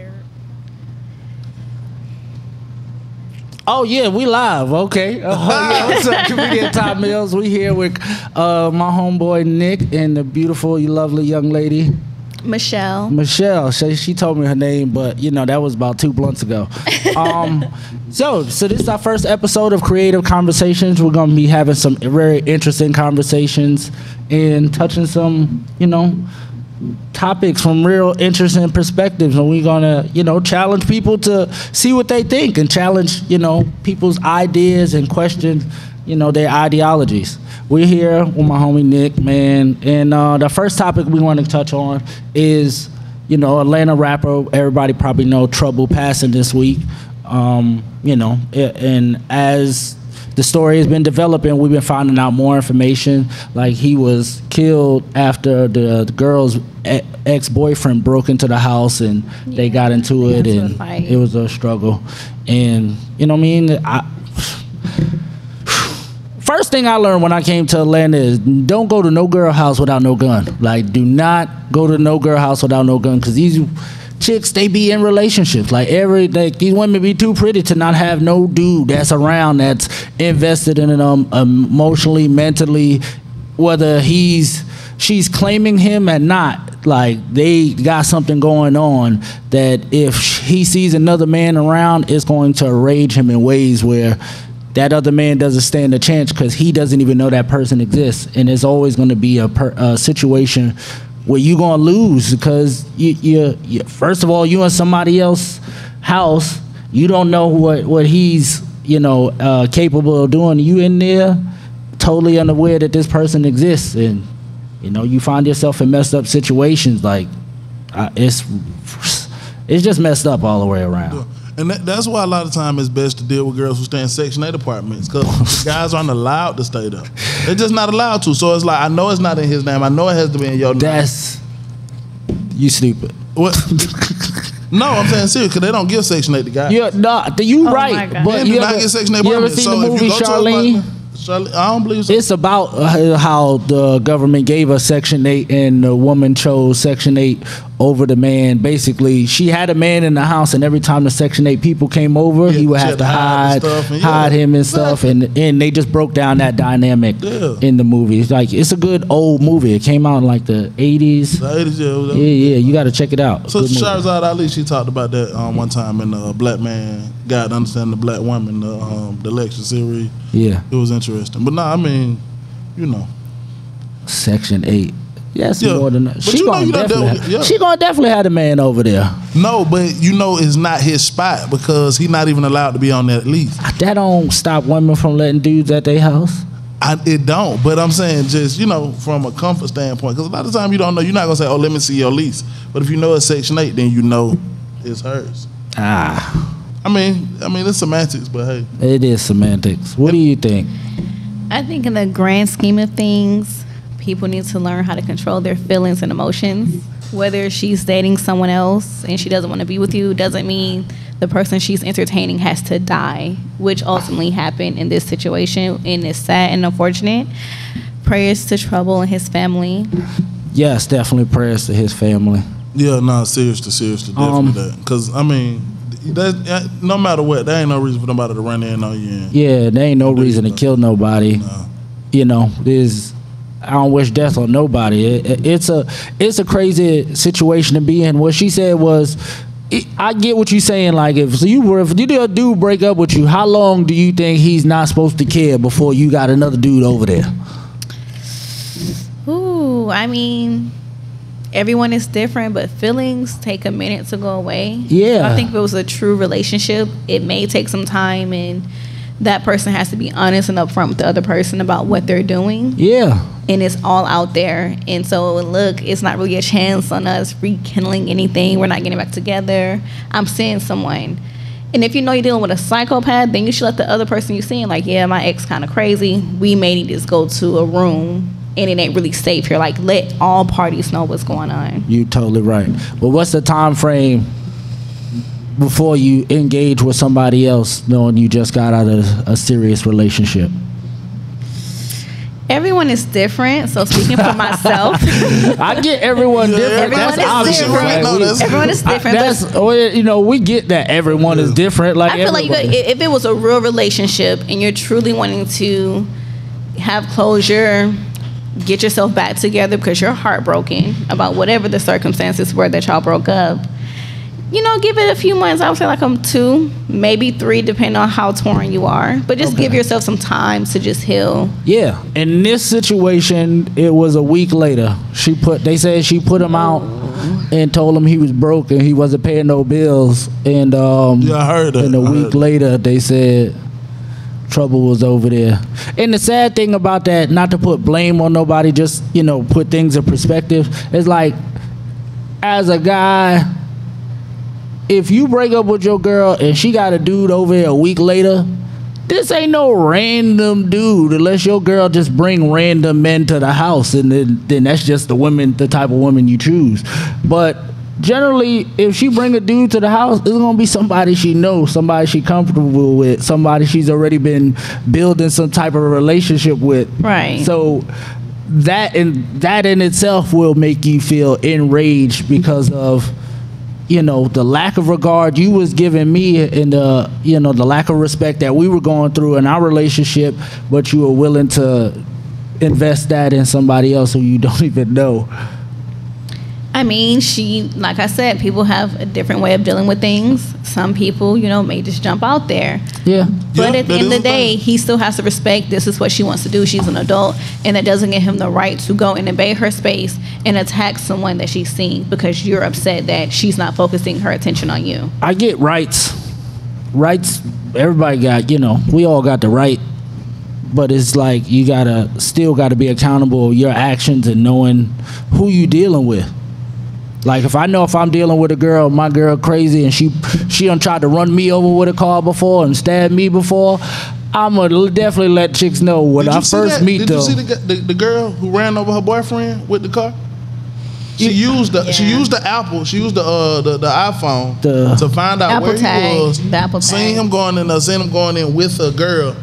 scared. Oh yeah, we live. Okay. Yeah, what's up, comedian Top Mills? We here with my homeboy Nick and the beautiful, lovely young lady Michelle. Michelle. She told me her name, but you know that was about 2 blunts ago. So this is our first episode of Creative Conversations. We're gonna be having some very interesting conversations and touching some, topics from real interesting perspectives, and we're gonna challenge people to see what they think and challenge people's ideas and question their ideologies. We're here with my homie Nick, man, and the first topic we want to touch on is Atlanta rapper everybody probably know Trouble passing this week, and as the story has been developing, we've been finding out more information. Like, he was killed after the girl's ex-boyfriend broke into the house and they got into it, and it was a struggle. And first thing I learned when I came to Atlanta is don't go to no girl house without no gun. Like, do not go to no girl house without no gun, because these chicks, they be in relationships. Like these women be too pretty to not have no dude that's around that's invested in them emotionally, mentally, whether she's claiming him or not. Like, they got something going on that if he sees another man around, it's going to enrage him in ways where that other man doesn't stand a chance, because he doesn't even know that person exists. And it's always going to be a situation where you're going to lose, because you first of all, you in somebody else's house. You don't know what he's capable of doing. You in there totally unaware that this person exists, and you find yourself in messed up situations. Like, it's just messed up all the way around. Yeah. And that's why a lot of time it's best to deal with girls who stay in Section 8 apartments, because guys aren't allowed to stay there. They're just not allowed to. So it's like, I know it's not in his name. I know it has to be in your name. You stupid. What? No, I'm saying serious, because they don't give Section 8 to guys. Yeah, no, you right. But you not get Section 8 you ever apartments. seen the movie Charlene? I don't believe so. It's about how the government gave us Section 8 and the woman chose Section 8 over the man. Basically, she had a man in the house, and every time the Section 8 people came over, he would have to hide him and stuff. And they just broke down that dynamic in the movie. It's like, it's a good old movie. It came out in like the 80s. The 80s, yeah. You got to check it out. So Shahrazad Ali, she talked about that one time in Black Man Got to Understand the Black Woman, the lecture series. Yeah. It was interesting. But no, I mean, Section 8. Yes, more than that. She gonna definitely have a man over there. No, but it's not his spot, because he's not even allowed to be on that lease. That don't stop women from letting dudes at their house. It don't, but I'm saying just, from a comfort standpoint, because a lot of times you don't know. You're not going to say, oh, let me see your lease. But if you know it's Section 8, then you know it's hers. I mean, it's semantics, but hey. It is semantics. What do you think? I think in the grand scheme of things, people need to learn how to control their feelings and emotions. Whether she's dating someone else and she doesn't want to be with you doesn't mean the person she's entertaining has to die, which ultimately happened in this situation, and it's sad and unfortunate. Prayers to Trouble and his family. Yes, definitely prayers to his family. Yeah, no, seriously, definitely that. Because, I mean, no matter what, there ain't no reason for nobody to run in on you. Yeah, there ain't no reason to kill nobody. No. I don't wish death on nobody. It's a crazy situation to be in. What she said was, I get what you're saying. Like, if you dude break up with you, how long do you think he's not supposed to care before you got another dude over there? Ooh, I mean, everyone is different, but feelings take a minute to go away. Yeah. So I think if it was a true relationship, it may take some time, and that person has to be honest and upfront with the other person about what they're doing. Yeah. And it's all out there. And so, look, it's not really a chance on us rekindling anything. We're not getting back together. I'm seeing someone. And if you know you're dealing with a psychopath, then you should let the other person you're seeing, like, yeah, my ex kind of crazy. We may need to just go to a room, and it ain't really safe here. Like, let all parties know what's going on. You're totally right. But what's the time frame before you engage with somebody else knowing you just got out of a serious relationship? Everyone is different. So speaking for myself, I get everyone different. Everyone That's is obvious, different. right? Everyone is different. We get that everyone is different. Like I feel like if it was a real relationship and you're truly wanting to have closure, get yourself back together because you're heartbroken about whatever the circumstances were that y'all broke up, give it a few months. I would say like 2, maybe 3, depending on how torn you are. But just give yourself some time to just heal. Yeah. In this situation, it was a week later. They said she put him out and told him he was broke and he wasn't paying no bills. And I heard that. And a week later, they said trouble was over there. And the sad thing about that, not to put blame on nobody, just put things in perspective. It's like, as a guy, if you break up with your girl and she got a dude over here a week later, this ain't no random dude unless your girl just bring random men to the house, and then that's just the type of woman you choose. But generally, if she bring a dude to the house, it's gonna be somebody she knows, somebody she comfortable with, somebody she's already been building some type of a relationship with. Right. So that in itself will make you feel enraged because of the lack of regard you was giving me and the lack of respect that we were going through in our relationship, but you were willing to invest that in somebody else who you don't even know. I mean, like I said, people have a different way of dealing with things. Some people, may just jump out there. Yeah. But at the end of the day, he still has to respect this is what she wants to do. She's an adult, and that doesn't give him the right to go and invade her space and attack someone that she's seeing because you're upset that she's not focusing her attention on you. I get rights. Rights, everybody got, we all got the right. But it's like you still gotta be accountable for your actions and knowing who you dealing with. Like if I'm dealing with a girl, my girl crazy, and she done tried to run me over with a car before and stab me before, I'm gonna definitely let chicks know when I first meet them. Did you see the girl who ran over her boyfriend with the car? She used the Apple. She used the iPhone to find out Apple where tag, he was. the Apple seen tag. him going in with a girl,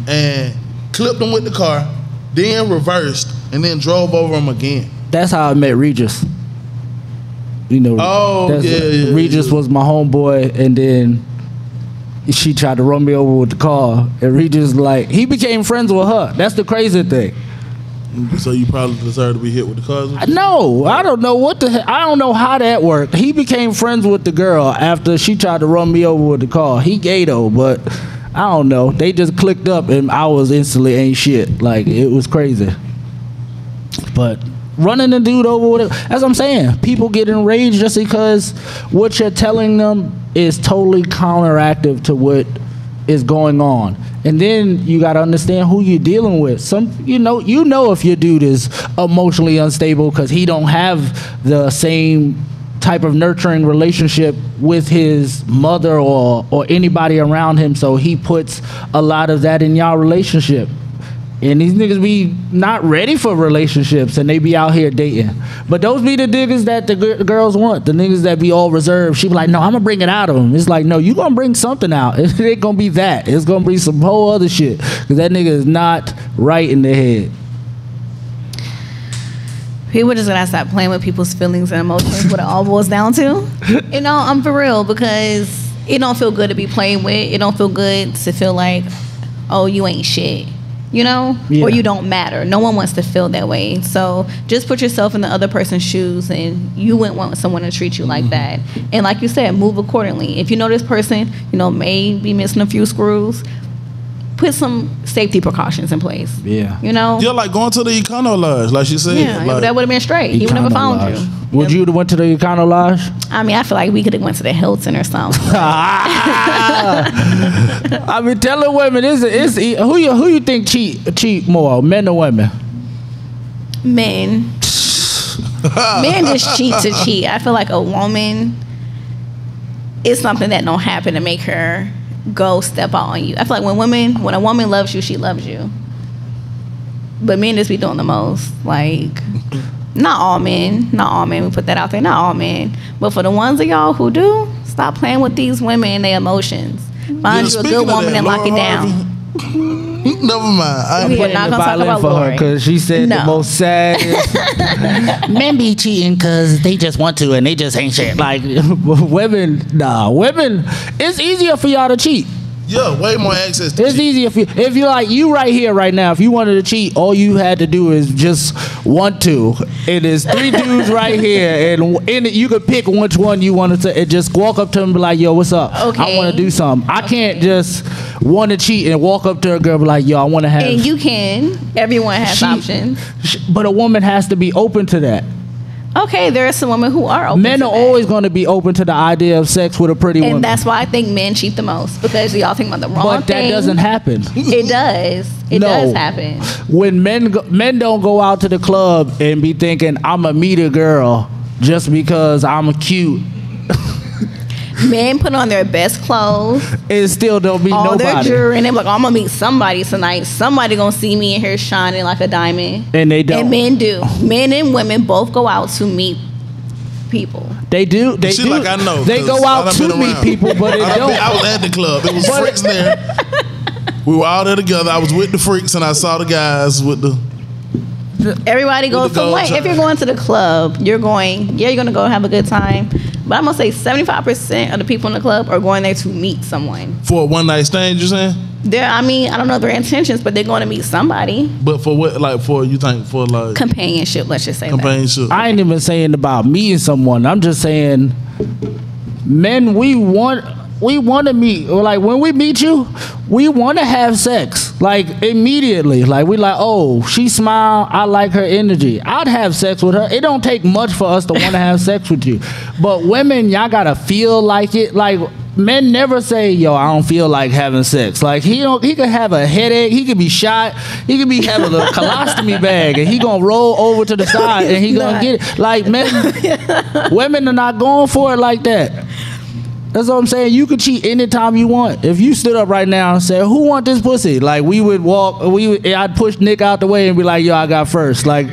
and clipped him with the car, then reversed, and then drove over him again. That's how I met Regis. Regis was my homeboy, and then she tried to run me over with the car, and Regis he became friends with her. That's the crazy thing. So you probably deserve to be hit with the car? No, I don't know I don't know how that worked. He became friends with the girl after she tried to run me over with the car. He gay though, but I don't know. They just clicked up, and I was instantly ain't shit. It was crazy. But running the dude over with it, that's what I'm saying. People get enraged just because what you're telling them is totally counteractive to what is going on. And then you got to understand who you're dealing with. You know if your dude is emotionally unstable because he don't have the same type of nurturing relationship with his mother or anybody around him, so he puts a lot of that in y'all relationship. And these niggas be not ready for relationships, and they be out here dating. But those be the niggas that the girls want. The niggas that be all reserved. She be like, no, I'm gonna bring it out of them. It's like, no, you gonna bring something out. It ain't gonna be that. It's gonna be some whole other shit. Because that nigga is not right in the head. People just gotta stop playing with people's feelings and emotions. What it all boils down to. I'm for real, because it don't feel good to be playing with. It don't feel good to feel like, oh, you ain't shit. Yeah. Or you don't matter. No one wants to feel that way. So just put yourself in the other person's shoes, and you wouldn't want someone to treat you like that. And like you said, move accordingly. If you know this person, may be missing a few screws, put some safety precautions in place. Yeah. Yeah, like going to the Econo Lodge, like she said. Yeah, that would have been strght. He would never found you. Would you have went to the Econo Lodge? I mean, I feel like we could have went to the Hilton or something. I mean, telling women, who you think cheat more, men or women? Men. Men just cheat to cheat. I feel like a woman, it's something that don't happen to make her go step out on you. I feel like when a woman loves you, she loves you. But men just be doing the most. Not all men, we put that out there, not all men. But for the ones of y'all who do, stop playing with these women and their emotions. Find you a good woman and lock it down. Never mind. I ain't We are not gonna talk about for her Lori. because she said the most saddest. Men be cheating because they just want to and they just ain't shit. Like women, women. It's easier for y'all to cheat. Yeah, way more access to It's easier if you like you right here right now. If you wanted to cheat, all you had to do is just want to. It is 3 dudes right here, and in it, you could pick which one you wanted to. And just walk up to them and be like, "Yo, what's up? Okay. I want to do something." I can't just want to cheat and walk up to a girl and be like, "Yo, I want to have." And you can. Everyone has options. But a woman has to be open to that. Okay, there are some women who are open. Men to are that. always going to be open to the idea of sex with a pretty woman. And that's why I think men cheat the most, because y'all think about the wrong But that thing. doesn't happen. It does. It No. does happen. When men don't go out to the club and be thinking, "I'ma meet a girl just because I'm cute." Men put on their best clothes, It still don't mean all their nobody. jewelry, and they're like, "I'm gonna meet somebody tonight. Somebody gonna see me in here shining like a diamond." And they don't. And men do. Men and women both go out to meet people. They do. They She do. like, I know, They 'cause go I out done to been meet around. people, but they don't. I was at the club. It was But- freaks there. We were all there together. I was with the freaks, and I saw the guys with the. Everybody goes With the to gold one. If you're going to the club, you're gonna go have a good time. But I'm gonna say 75% of the people in the club are going there to meet someone. For a one night stand, you saying? I don't know their intentions, but they're going to meet somebody. But for what? Like for you think for like Companionship, let's just say companionship? I ain't even saying about meeting someone. I'm just saying, men, we want to meet. Or like when we meet you, we want to have sex. Like immediately. Like we like, oh, she smile. I like her energy. I'd have sex with her. It don't take much for us to want to have sex with you. But women, y'all gotta feel like it. Like men never say, yo, I don't feel like having sex. Like he could have a headache, he could be shot, he could be having a colostomy bag, and he gonna roll over to the side and he gonna get it. Like men, women are not going for it like that. That's what I'm saying. You could cheat anytime you want. If you stood up right now and said, "Who want this pussy?" Like I'd push Nick out the way and be like, "Yo, I got first." Like,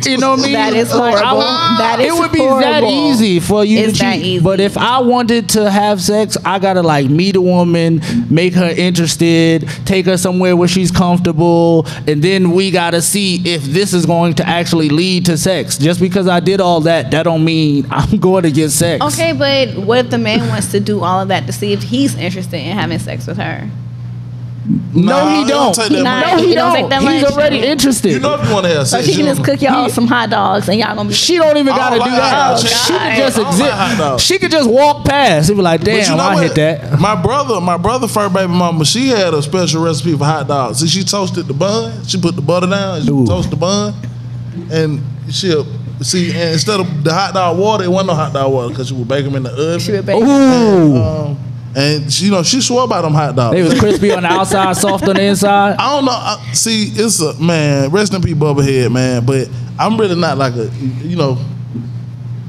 you know what I mean? That is Like, horrible. That is it would be that horrible. easy for you It's to that cheat. easy. But if I wanted to have sex, I gotta like meet a woman, make her interested, take her somewhere where she's comfortable, and then we gotta see if this is going to actually lead to sex. Just because I did all that don't mean I'm going to get sex. Okay, but what if the man wants to do all of that to see if he's interested in having sex with her? No, he it don't. take that Nah, much. No, he He don't take don't. that He's much. already interested. You know if you want to have So sex, she can you just know. cook y'all some hot dogs and y'all gonna be. She don't even I gotta don't do like hot that. dogs. She God. could just I don't like hot exist. dogs. She could just walk past. She'd be like, But "Damn, you know I what? hit that." My brother, first baby mama, she had a special recipe for hot dogs. See, she toasted the bun. She put the butter down. She Ooh. toasted the bun, and and instead of the hot dog water, it wasn't no hot dog water because she would bake them in the oven. She would bake. Ooh, And she swore by them hot dogs. they was crispy on the outside, soft on the inside. I don't know. See, it's a man. Rest in peace, Bubblehead, man. But I'm really not like a,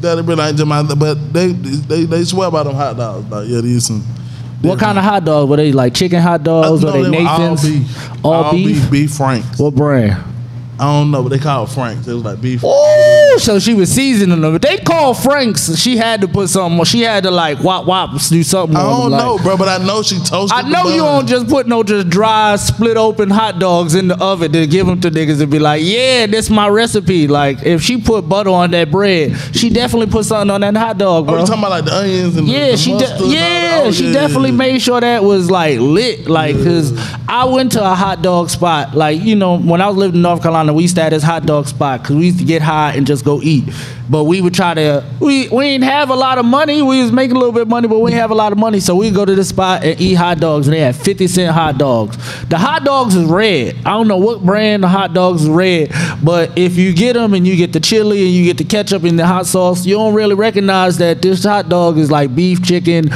that really ain't just my. But they swear by them hot dogs. Like, yeah, these some. What kind of hot dogs were they? Like chicken hot dogs? No, Or they were Nathan's? all beef. Beef Franks. What brand? I don't know, but they call it Franks. It was like beef. Ooh, so she was seasoning them. If they called Frank's, she had to put something. She had to like wop do something. I on them, don't like- know, bro, but I know she toasted. I the know you bun. don't just put no just dry, split open hot dogs in the oven to give them to niggas and be like, yeah, this my recipe. Like, if she put butter on that bread, she definitely put something on that hot dog, Oh, bro. you talking about like the onions and Yeah, the she mustard and all that? Oh, she yeah, definitely yeah. made sure that was like lit, like because I went to a hot dog spot, like when I was living in North Carolina, we used to have this hot dog spot because we used to get high and just go eat. But we would try to we didn't have a lot of money. We was making a little bit of money, but we didn't have a lot of money, so we go to this spot and eat hot dogs. And they had 50-cent hot dogs. The hot dogs is red. I don't know what brand the hot dogs is red, but if you get them and you get the chili and you get the ketchup and the hot sauce, you don't really recognize that this hot dog is like beef, chicken,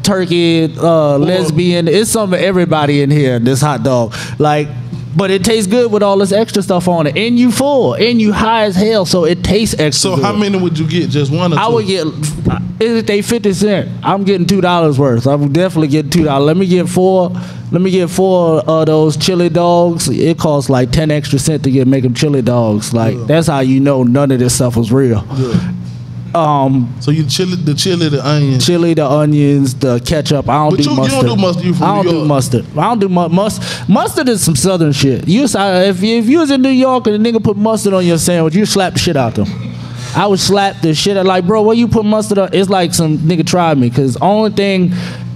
turkey, lesbian. It's some of everybody in here. This hot dog, like. But it tastes good with all this extra stuff on it, and you full, and you high as hell, so it tastes extra. So good. how many would you get? Just one or two? I would get. Is they 50-cent? I'm getting $2 worth. I would definitely get $2. Let me get four. Let me get 4 of those chili dogs. It costs like 10 extra cents to make them chili dogs. Like that's how you know none of this stuff was real. Yeah. So you chili, the onions. Chili, the onions, the ketchup. I don't do mustard. You don't do mustard. You from I don't New do York. mustard. I don't do mustard. Mustard is some southern shit. If you was in New York and a nigga put mustard on your sandwich, you slap the shit out them. I would slap the shit out. Like, bro, where you put mustard on? It's like some nigga tried me. Because only thing,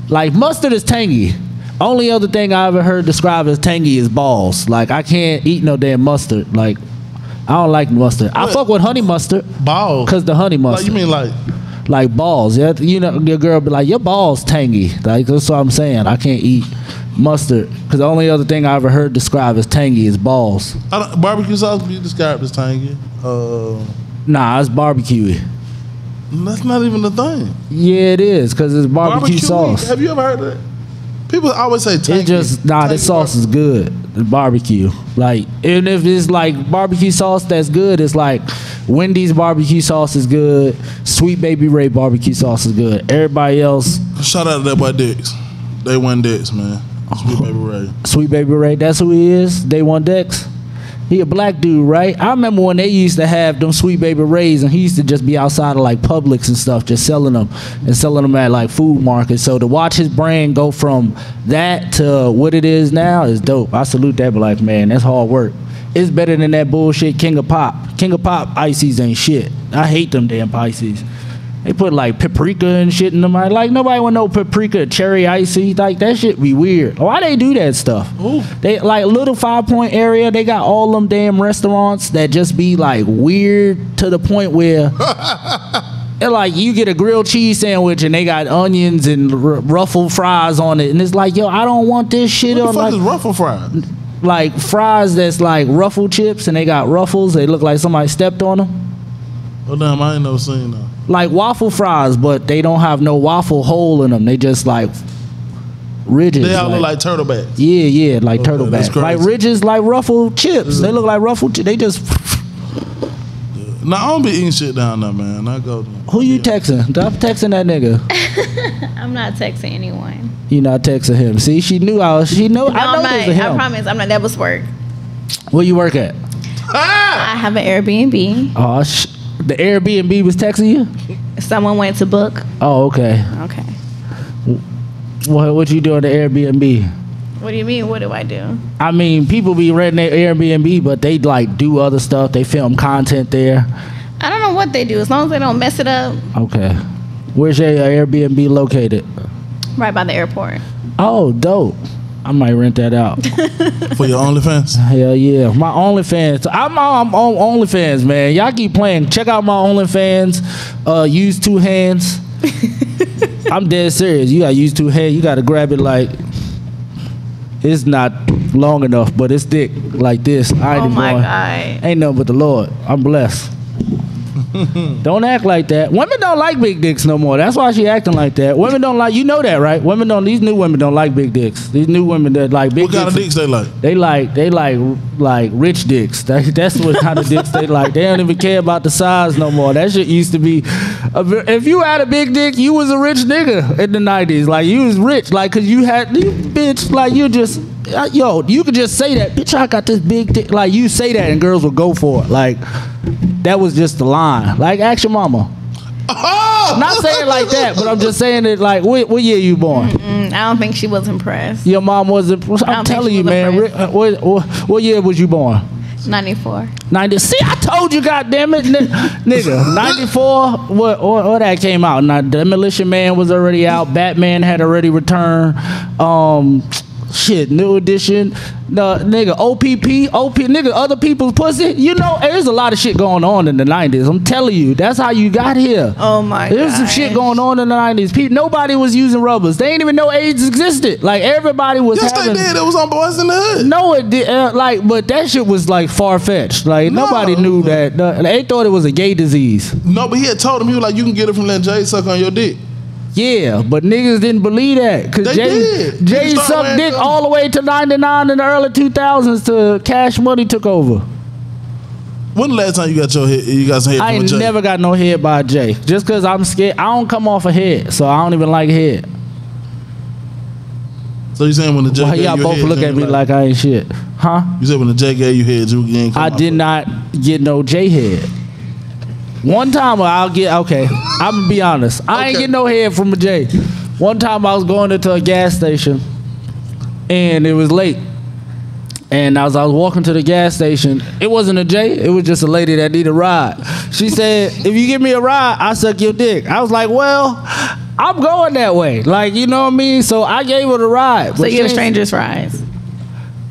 like, mustard is tangy. Only other thing I ever heard described as tangy is balls. Like, I can't eat no damn mustard. Like, I don't like mustard. I fuck with honey mustard. Balls. Cause the honey mustard. Like, you mean like balls? Yeah, you know your girl be like, your balls tangy. Like, that's what I'm saying. I can't eat mustard because the only other thing I ever heard described as tangy is balls. Barbecue sauce be described as tangy. Nah, it's barbecuey. That's not even the thing. Yeah, it is because it's barbecue sauce. Have you ever heard of that? People always say tangy. It just this sauce is good. The barbecue, like, and if it's like barbecue sauce that's good, it's like Wendy's barbecue sauce is good. Sweet Baby Ray barbecue sauce is good. Everybody else. Shout out to that boy Dex. Day One Dex, man. Sweet Baby Ray. Sweet Baby Ray. That's who he is. Day One Dex. He a black dude, right? I remember when they used to have them Sweet Baby Rays, and he used to just be outside of like Publix and stuff, just selling them at like food markets. So to watch his brand go from that to what it is now is dope. I salute that black man. That's hard work. It's better than that bullshit King of Pop. King of Pop ices ain't shit. I hate them damn ices. They put like paprika and shit in them. Like, nobody want no paprika, cherry icy. Like, that shit be weird. Why they do that stuff? Ooh. They like little 5 Point area. They got all them damn restaurants that just be like weird to the point where like you get a grilled cheese sandwich and they got onions and ruffled fries on it, and it's like, yo, I don't want this shit What on. the fuck Like, is ruffle fries? like fries that's like ruffle chips and they got ruffles. They look like somebody stepped on them. Oh damn, I ain't never seen that. Like waffle fries, but they don't have no waffle hole in them. They just like ridges. They all look like turtle backs. Yeah, like Okay, turtle that's backs. Like crazy. ridges, like ruffled chips. They look like ruffled. They just. Nah, I don't be eating shit down there, man. I go. Who you texting? I'm texting that nigga. I'm not texting anyone. You not texting him. See, she knew I was. She knew. No, I know I'm not. this was him. I promise. I'm not. That was work. Where you work at? I have an Airbnb. Oh, the Airbnb was texting you. Someone went to book. Oh, okay. Okay. What you doing at the Airbnb? What do you mean? What do I do? I mean, people be renting their Airbnb, but they like do other stuff. They film content there. I don't know what they do. As long as they don't mess it up. Okay. Where's your Airbnb located? Right by the airport. Oh, dope. I might rent that out. For your OnlyFans? Hell yeah. My OnlyFans. I'm on OnlyFans, man. Y'all keep playing. Check out my OnlyFans. Use 2 hands. I'm dead serious. You gotta use 2 hands. You gotta grab it like it's not long enough, but it's thick like this. I ain't Oh even my going. God. Ain't nothing but the Lord. I'm blessed. Don't act like that. Women don't like big dicks no more. That's why she acting like that. Women don't like, you know that, right? These new women don't like big dicks. These new women that like big What kind of dicks they like? They like rich dicks. That's what kind of dicks they like. They don't even care about the size no more. That shit used to be, if you had a big dick, you was a rich nigga in the 90s. Like, you was rich. Like, cause you bitch, like, you just, yo, you could just say that, bitch, I got this big dick. Like, you say that and girls will go for it. Like, that was just the line. Like, ask your mama. Oh! I'm not saying like that, but I'm just saying it like, what year you born? I don't think she was impressed. Your mom wasn't. I'm telling you, man. What year was you born? 94. 90. See, I told you, goddamn it, nigga. 94. What that came out? Now, Demolition Man was already out. Batman had already returned. Shit, New Edition. Nigga, OPP, nigga, other people's pussy. You know, there's a lot of shit going on in the 90s. I'm telling you, that's how you got here. Oh my God. There's some shit going on in the 90s. Nobody was using rubbers. They didn't even know AIDS existed. Like, everybody was Yes, having. they did. It was on Boys in the Hood. No, it did. But that shit was like far fetched. Like, nobody knew that. They thought it was a gay disease. No, but he had told him, he was like, you can get it from letting Jay suck on your dick. Yeah, but niggas didn't believe that. Cause They Jay did. Jay Niggas started sucked wearing dick them. all the way to 99 in the early 2000s to Cash Money took over. When the last time you got some head I from a ain't Jay? never got no head by Jay. Just cause I'm scared. I don't come off a head, so I don't even like head. So you saying when the Jay Why gave y'all you both head, look you at me ain't like I ain't shit? Huh? You said when the Jay gave you head, you ain't come I off did it. not get no J head. One time I'm gonna be honest. I ain't Okay. get no head from a J. One time I was going into a gas station and it was late. And as I was walking to the gas station, it wasn't a J, it was just a lady that needed a ride. She said, if you give me a ride, I suck your dick. I was like, well, I'm going that way. Like, you know what I mean? So I gave her the ride. So you give strangers rides.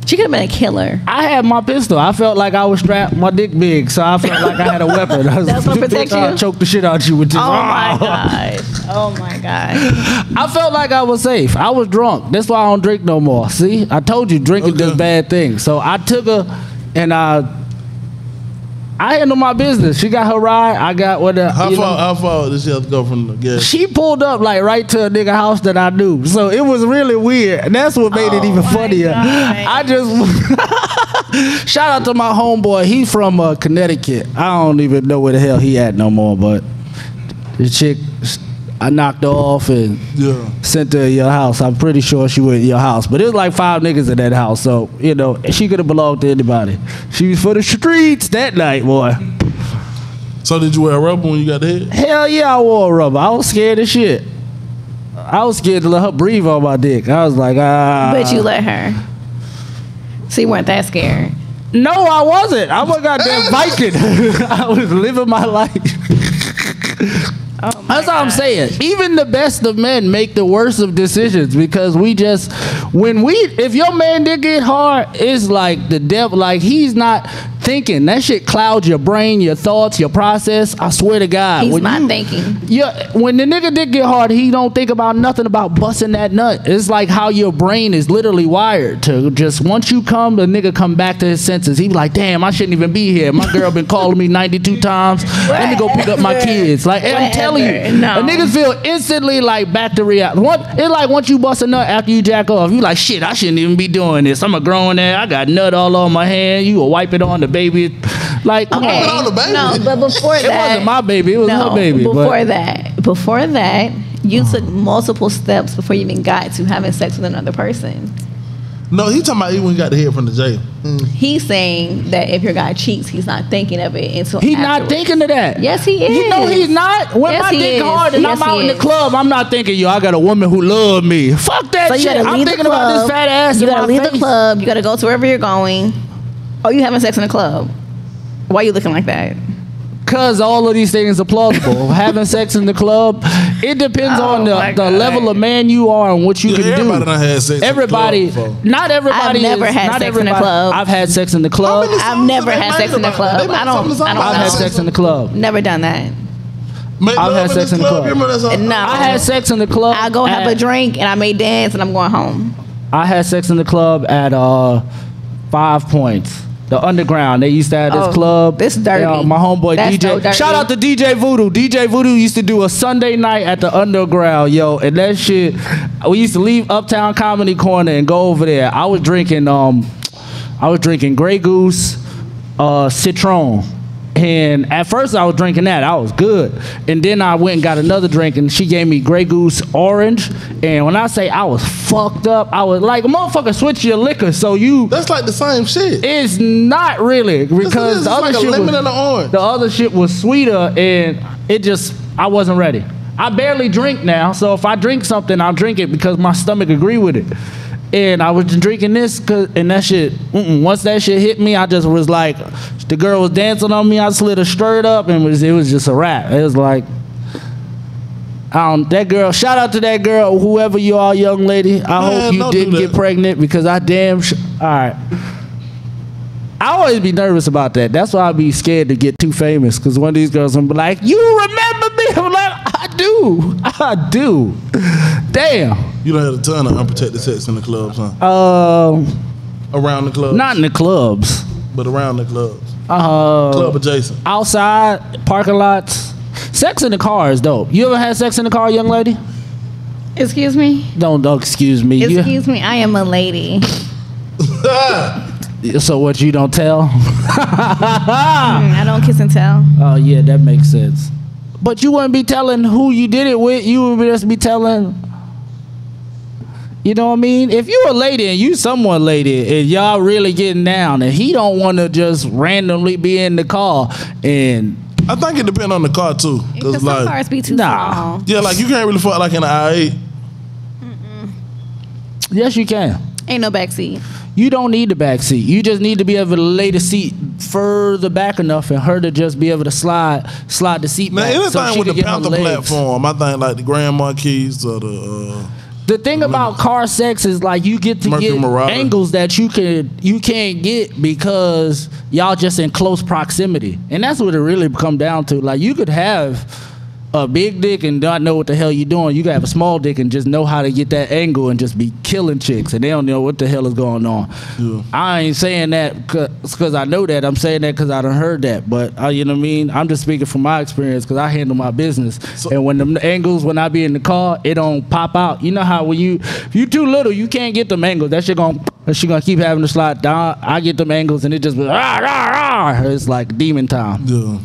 She could have been a killer. I had my pistol. I felt like I was strapped, my dick big, so I felt like I had a weapon. That's what protects you? I'll choke the shit out you with this. Oh my gosh. Oh my gosh. I felt like I was safe. I was drunk. That's why I don't drink no more. See? I told you drinking does bad things. So I took her and I handled my business. She got her ride. I got what How far did she have to go from the gas? she pulled up like right to a nigga house that I knew. So it was really weird. And that's what made it even funnier. God. I just shout out to my homeboy. He from Connecticut. I don't even know where the hell he at no more, but the chick, I knocked her off and sent her to your house. I'm pretty sure she went to your house. But it was like 5 niggas in that house. So, you know, she could have belonged to anybody. She was for the streets that night, boy. So did you wear a rubber when you got the hit? Hell yeah, I wore a rubber. I was scared as shit. I was scared to let her breathe on my dick. I was like, But you let her. So you weren't that scared. No, I wasn't. I'm a goddamn Viking. I was living my life. Oh my That's all I'm God. saying. Even the best of men make the worst of decisions because if your man did get hard, it's like the devil, like he's not thinking. That shit clouds your brain, your thoughts, your process. I swear to God. He's not thinking. Yeah, when the nigga did get hard, he don't think about nothing about busting that nut. It's like how your brain is literally wired to just once you come, the nigga come back to his senses. He be like, damn, I shouldn't even be here. My girl been calling me 92 times. Let me go pick up my kids. Like, I'm telling you, No. a nigga feel instantly like back to reality. It's like once you bust a nut after you jack off, you like, shit, I shouldn't even be doing this. I'm a grown ass. I got nut all on my hand. You will wipe it on the baby. Like, come Okay. on. on the baby. No, but before It that, wasn't my baby. It was her baby. Before that, you took multiple steps before you even got to having sex with another person. No, he talking about even when you got the hit from the jail. He's saying that if your guy cheats, he's not thinking of it until He's not afterwards. thinking of that. Yes, he is. You know he's not. When Yes, my he dick is. hard and Yes, I'm out he in the is. club, I'm not thinking, yo, I got a woman who love me. Fuck that So you shit. gotta I'm leave the thinking about club. this fat ass You in gotta my leave face. the club. You gotta go to wherever you're going. Oh, you having sex in the club? Why are you looking like that? Cause all of these things are plausible. Having sex in the club, it depends Oh on my the God. level of man you are and what you can Everybody do. done had sex Everybody, in the club before. not everybody. I've never is, had not sex in the everybody- club. I've had sex in the club. many I've songs never that they had made sex in the about club. that? They made I don't some songs know. about I've had sex in the club. Never done that. Make I've love had in sex this in the club. You remember that song? No. I had sex in the club. I go have a drink and I may dance and I'm going home. I had sex in the club at 5 Points. The Underground. They used to have this Oh, club. this dirty. Yeah, my homeboy That's DJ. so dirty. Shout out to DJ Voodoo. DJ Voodoo used to do a Sunday night at the Underground, yo. And that shit, we used to leave Uptown Comedy Corner and go over there. I was drinking Grey Goose, Citron. And at first I was drinking that. I was good. And then I went and got another drink and she gave me Grey Goose Orange. And when I say I was fucked up, I was like, motherfucker, switch your liquor. So That's like the same shit. it's not really because It's the other like a shit lemon was, and an orange. the other shit was sweeter and I wasn't ready. I barely drink now, so if I drink something, I'll drink it because my stomach agree with it. And I was just drinking this and that shit. Once that shit hit me, I just was like, the girl was dancing on me. I slid her straight up and it was just a wrap. It was like, that girl. Shout out to that girl, whoever you are, young lady. I hope you don't do didn't get that. pregnant because I all right. I always be nervous about that. That's why I be scared to get too famous because one of these girls will be like, you remember me? I'm like, I do. Damn. You done had a ton of unprotected sex in the clubs, huh? Around the clubs. Not in the clubs. But around the clubs. Club adjacent. Outside, parking lots. Sex in the car is dope. You ever had sex in the car, young lady? Excuse me? Don't excuse me. Excuse me, I am a lady. So what, you don't tell? I don't kiss and tell. Oh yeah, that makes sense. But you wouldn't be telling who you did it with. You would just be telling. You know what I mean? If you a lady and you someone lady and y'all really getting down and he don't want to just randomly be in the car and I think it depends on the car too, because some like cars be too small. yeah, like you can't really fuck like in an I8. Yes, you can. Ain't no backseat. You don't need the back seat. You just need to be able to lay the seat further back enough and her to just be able to slide the seat Now, back. anything so she with can the get on Panther legs. platform, I think like the Grand Marquis or The thing about car sex is like you get to Mercury get Marauder. angles that you can't get because y'all just in close proximity, and that's what it really come down to. Like you could have a big dick and not know what the hell you're doing. You could have a small dick and just know how to get that angle and just be killing chicks, and they don't know what the hell is going on. Yeah. I ain't saying that because I know that. I'm saying that because I done heard that. But you know what I mean? I'm just speaking from my experience because I handle my business. And when the angles, when I be in the car, it don't pop out. You know how when if you too little, you can't get them angles. That shit she gonna keep having to slide down. I get them angles and it just rah, rah, rah. It's like demon time. Yeah.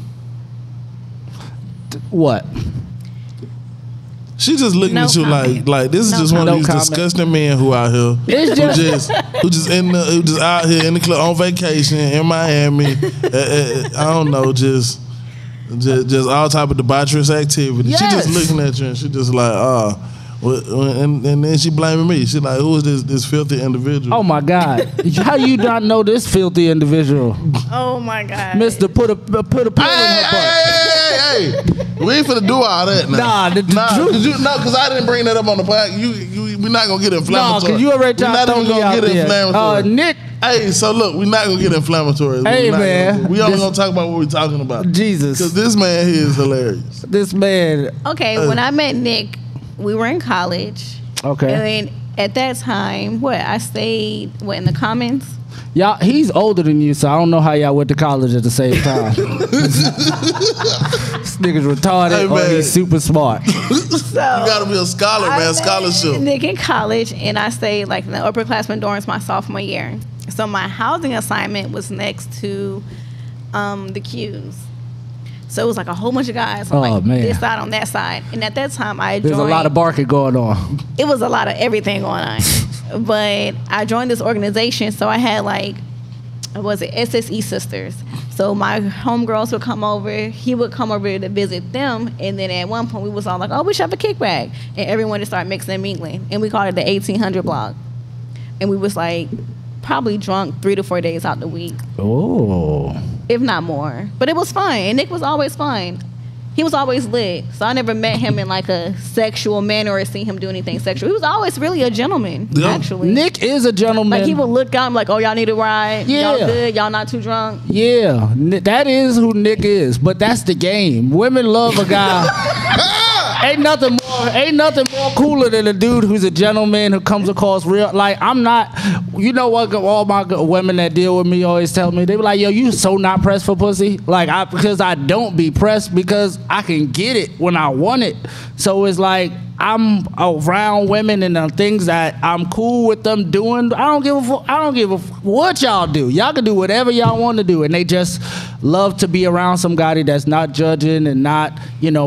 What? She just looking at you comment. like this is just one of these disgusting men who out here who just out here in the club on vacation in Miami. I don't know, just all type of debaucherous activity. Yes. She just looking at you and she just like and then she blaming me. She like, who is this filthy individual? Oh my God! How you not know this filthy individual, Oh my God. Mister? Put a pill in her butt. Hey, we ain't finna do all that now. Because I didn't bring that up on the podcast. We're not gonna get inflammatory. No, because you already we're not even gonna get inflammatory. Nick. Hey, so look, we're not gonna get inflammatory. Hey, man. We only gonna talk about what we're talking about. Jesus. Because this man here is hilarious. This man. Okay, when I met Nick, we were in college. Okay. And then at that time, I stayed in the Commons. Y'all, he's older than you, so I don't know how y'all went to college at the same time. This nigga's retarded or he's super smart. So You gotta be a scholar, man. Scholarship. Nick in college, and I stayed in the upperclassmen dorms my sophomore year. So my housing assignment was next to the Qs. So it was like a whole bunch of guys on this side, on that side. And at that time, There's a lot of barking going on. It was a lot of everything going on. But I joined this organization, so I had SSE sisters. So my homegirls would come over, he would come over to visit them, and then at one point we was all like, oh, we should have a kickback. And everyone just started mixing and mingling. And we called it the 1800 block. And we was probably drunk 3 to 4 days out the week. Oh. If not more. But it was fun. And Nick was always fun. He was always lit. So I never met him in a sexual manner or seen him do anything sexual. He was always really a gentleman, actually. Nick is a gentleman. He would look out and oh, y'all need a ride? Yeah. Y'all good? Y'all not too drunk? Yeah. That is who Nick is. But that's the game. Women love a guy. Ain't nothing more cooler than a dude who's a gentleman who comes across real. I'm not. You know what? All my women that deal with me always tell me, they be like, "Yo, you so not pressed for pussy." Because I don't be pressed because I can get it when I want it. So it's I'm around women and the things that I'm cool with them doing. I don't give a what y'all do. Y'all can do whatever y'all want to do, and they just love to be around somebody that's not judging and not,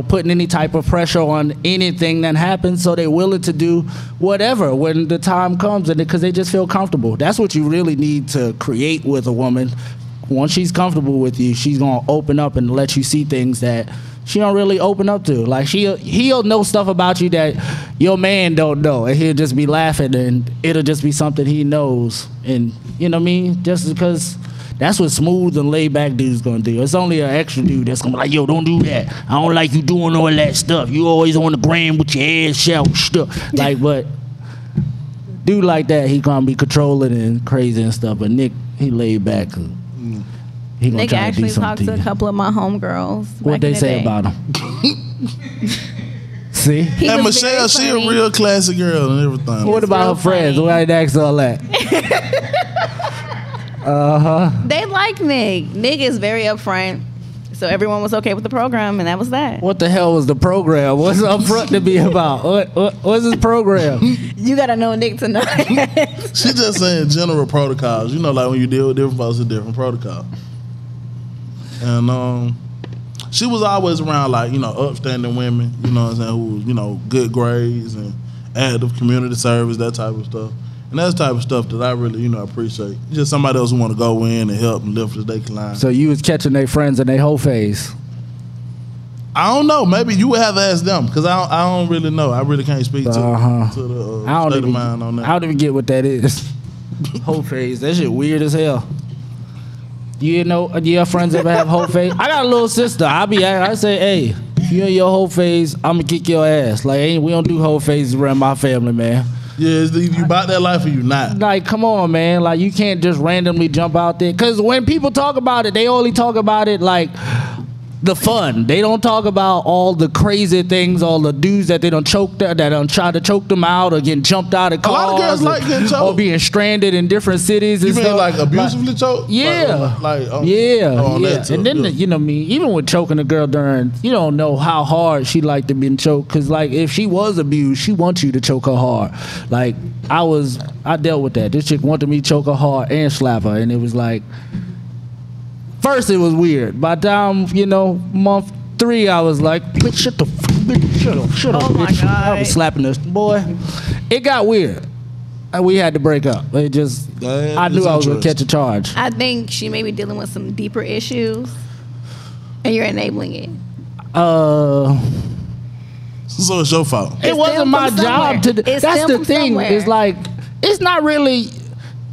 putting any type of pressure on anything that happens. So they're willing to do whatever when the time comes, and because they just feel comfortable. That's what you really need to create with a woman. Once she's comfortable with you, she's gonna open up and let you see things that she don't really open up to. He'll know stuff about you that your man don't know, and he'll just be laughing, and it'll just be something he knows. And you know what I mean? Just because that's what smooth and laid back dude's gonna do. It's only an extra dude that's gonna be like, yo, don't do that. I don't like you doing all that stuff. You always on the gram with your ass out stuff. But dude like that, he gonna be controlling and crazy and stuff. But Nick, he laid back. He Nick actually talked to a couple of my homegirls. What they say about him? See? And Michelle, she a real classy girl and everything. What about her friends? Why did ask all that? They like Nick. Nick is very upfront. So everyone was okay with the program, and that was that. What the hell was the program? What's upfront to be about? What's this program? You gotta know Nick to know. She just saying general protocols. When you deal with different folks, it's a different protocol. And she was always around upstanding women, you know what I'm saying, who good grades and active community service, that type of stuff. And that's the type of stuff that I really, appreciate. Just somebody else who want to go in and help and lift as they climb. So you was catching their friends in their whole phase. I don't know. Maybe you would have to ask them because I don't really know. I really can't speak to the state of mind on that. I don't even get what that is. Whole phase. That shit weird as hell. You know, your friends ever have whole phase? I got a little sister. I say, hey, if you in your whole phase, I'm gonna kick your ass. Like, we don't do whole phases around my family, man. Yeah, you about that life or you not? Like, come on, man. Like, you can't just randomly jump out there. Because when people talk about it, they only talk about it like the fun. They don't talk about all the crazy things, all the dudes that they don't try to choke them out or getting jumped out of cars. A lot of girls like getting choked. Or being stranded in different cities. You and mean stuff. like abusively choked? Yeah. Yeah. And then, you know me, even with choking a girl during, you don't know how hard she like to be choked. Because, like, if she was abused, she wants you to choke her hard. Like, I dealt with that. This chick wanted me to choke her hard and slap her. And it was like, first, it was weird. By the time, you know, month 3, I was like, bitch, shut up, Oh my bitch. God. I was slapping this boy. It got weird. And we had to break up. It just, I knew I was going to catch a charge. I think she may be dealing with some deeper issues, and you're enabling it. So it's your fault. It wasn't my job to. That's the thing. Somewhere. It's like, it's not really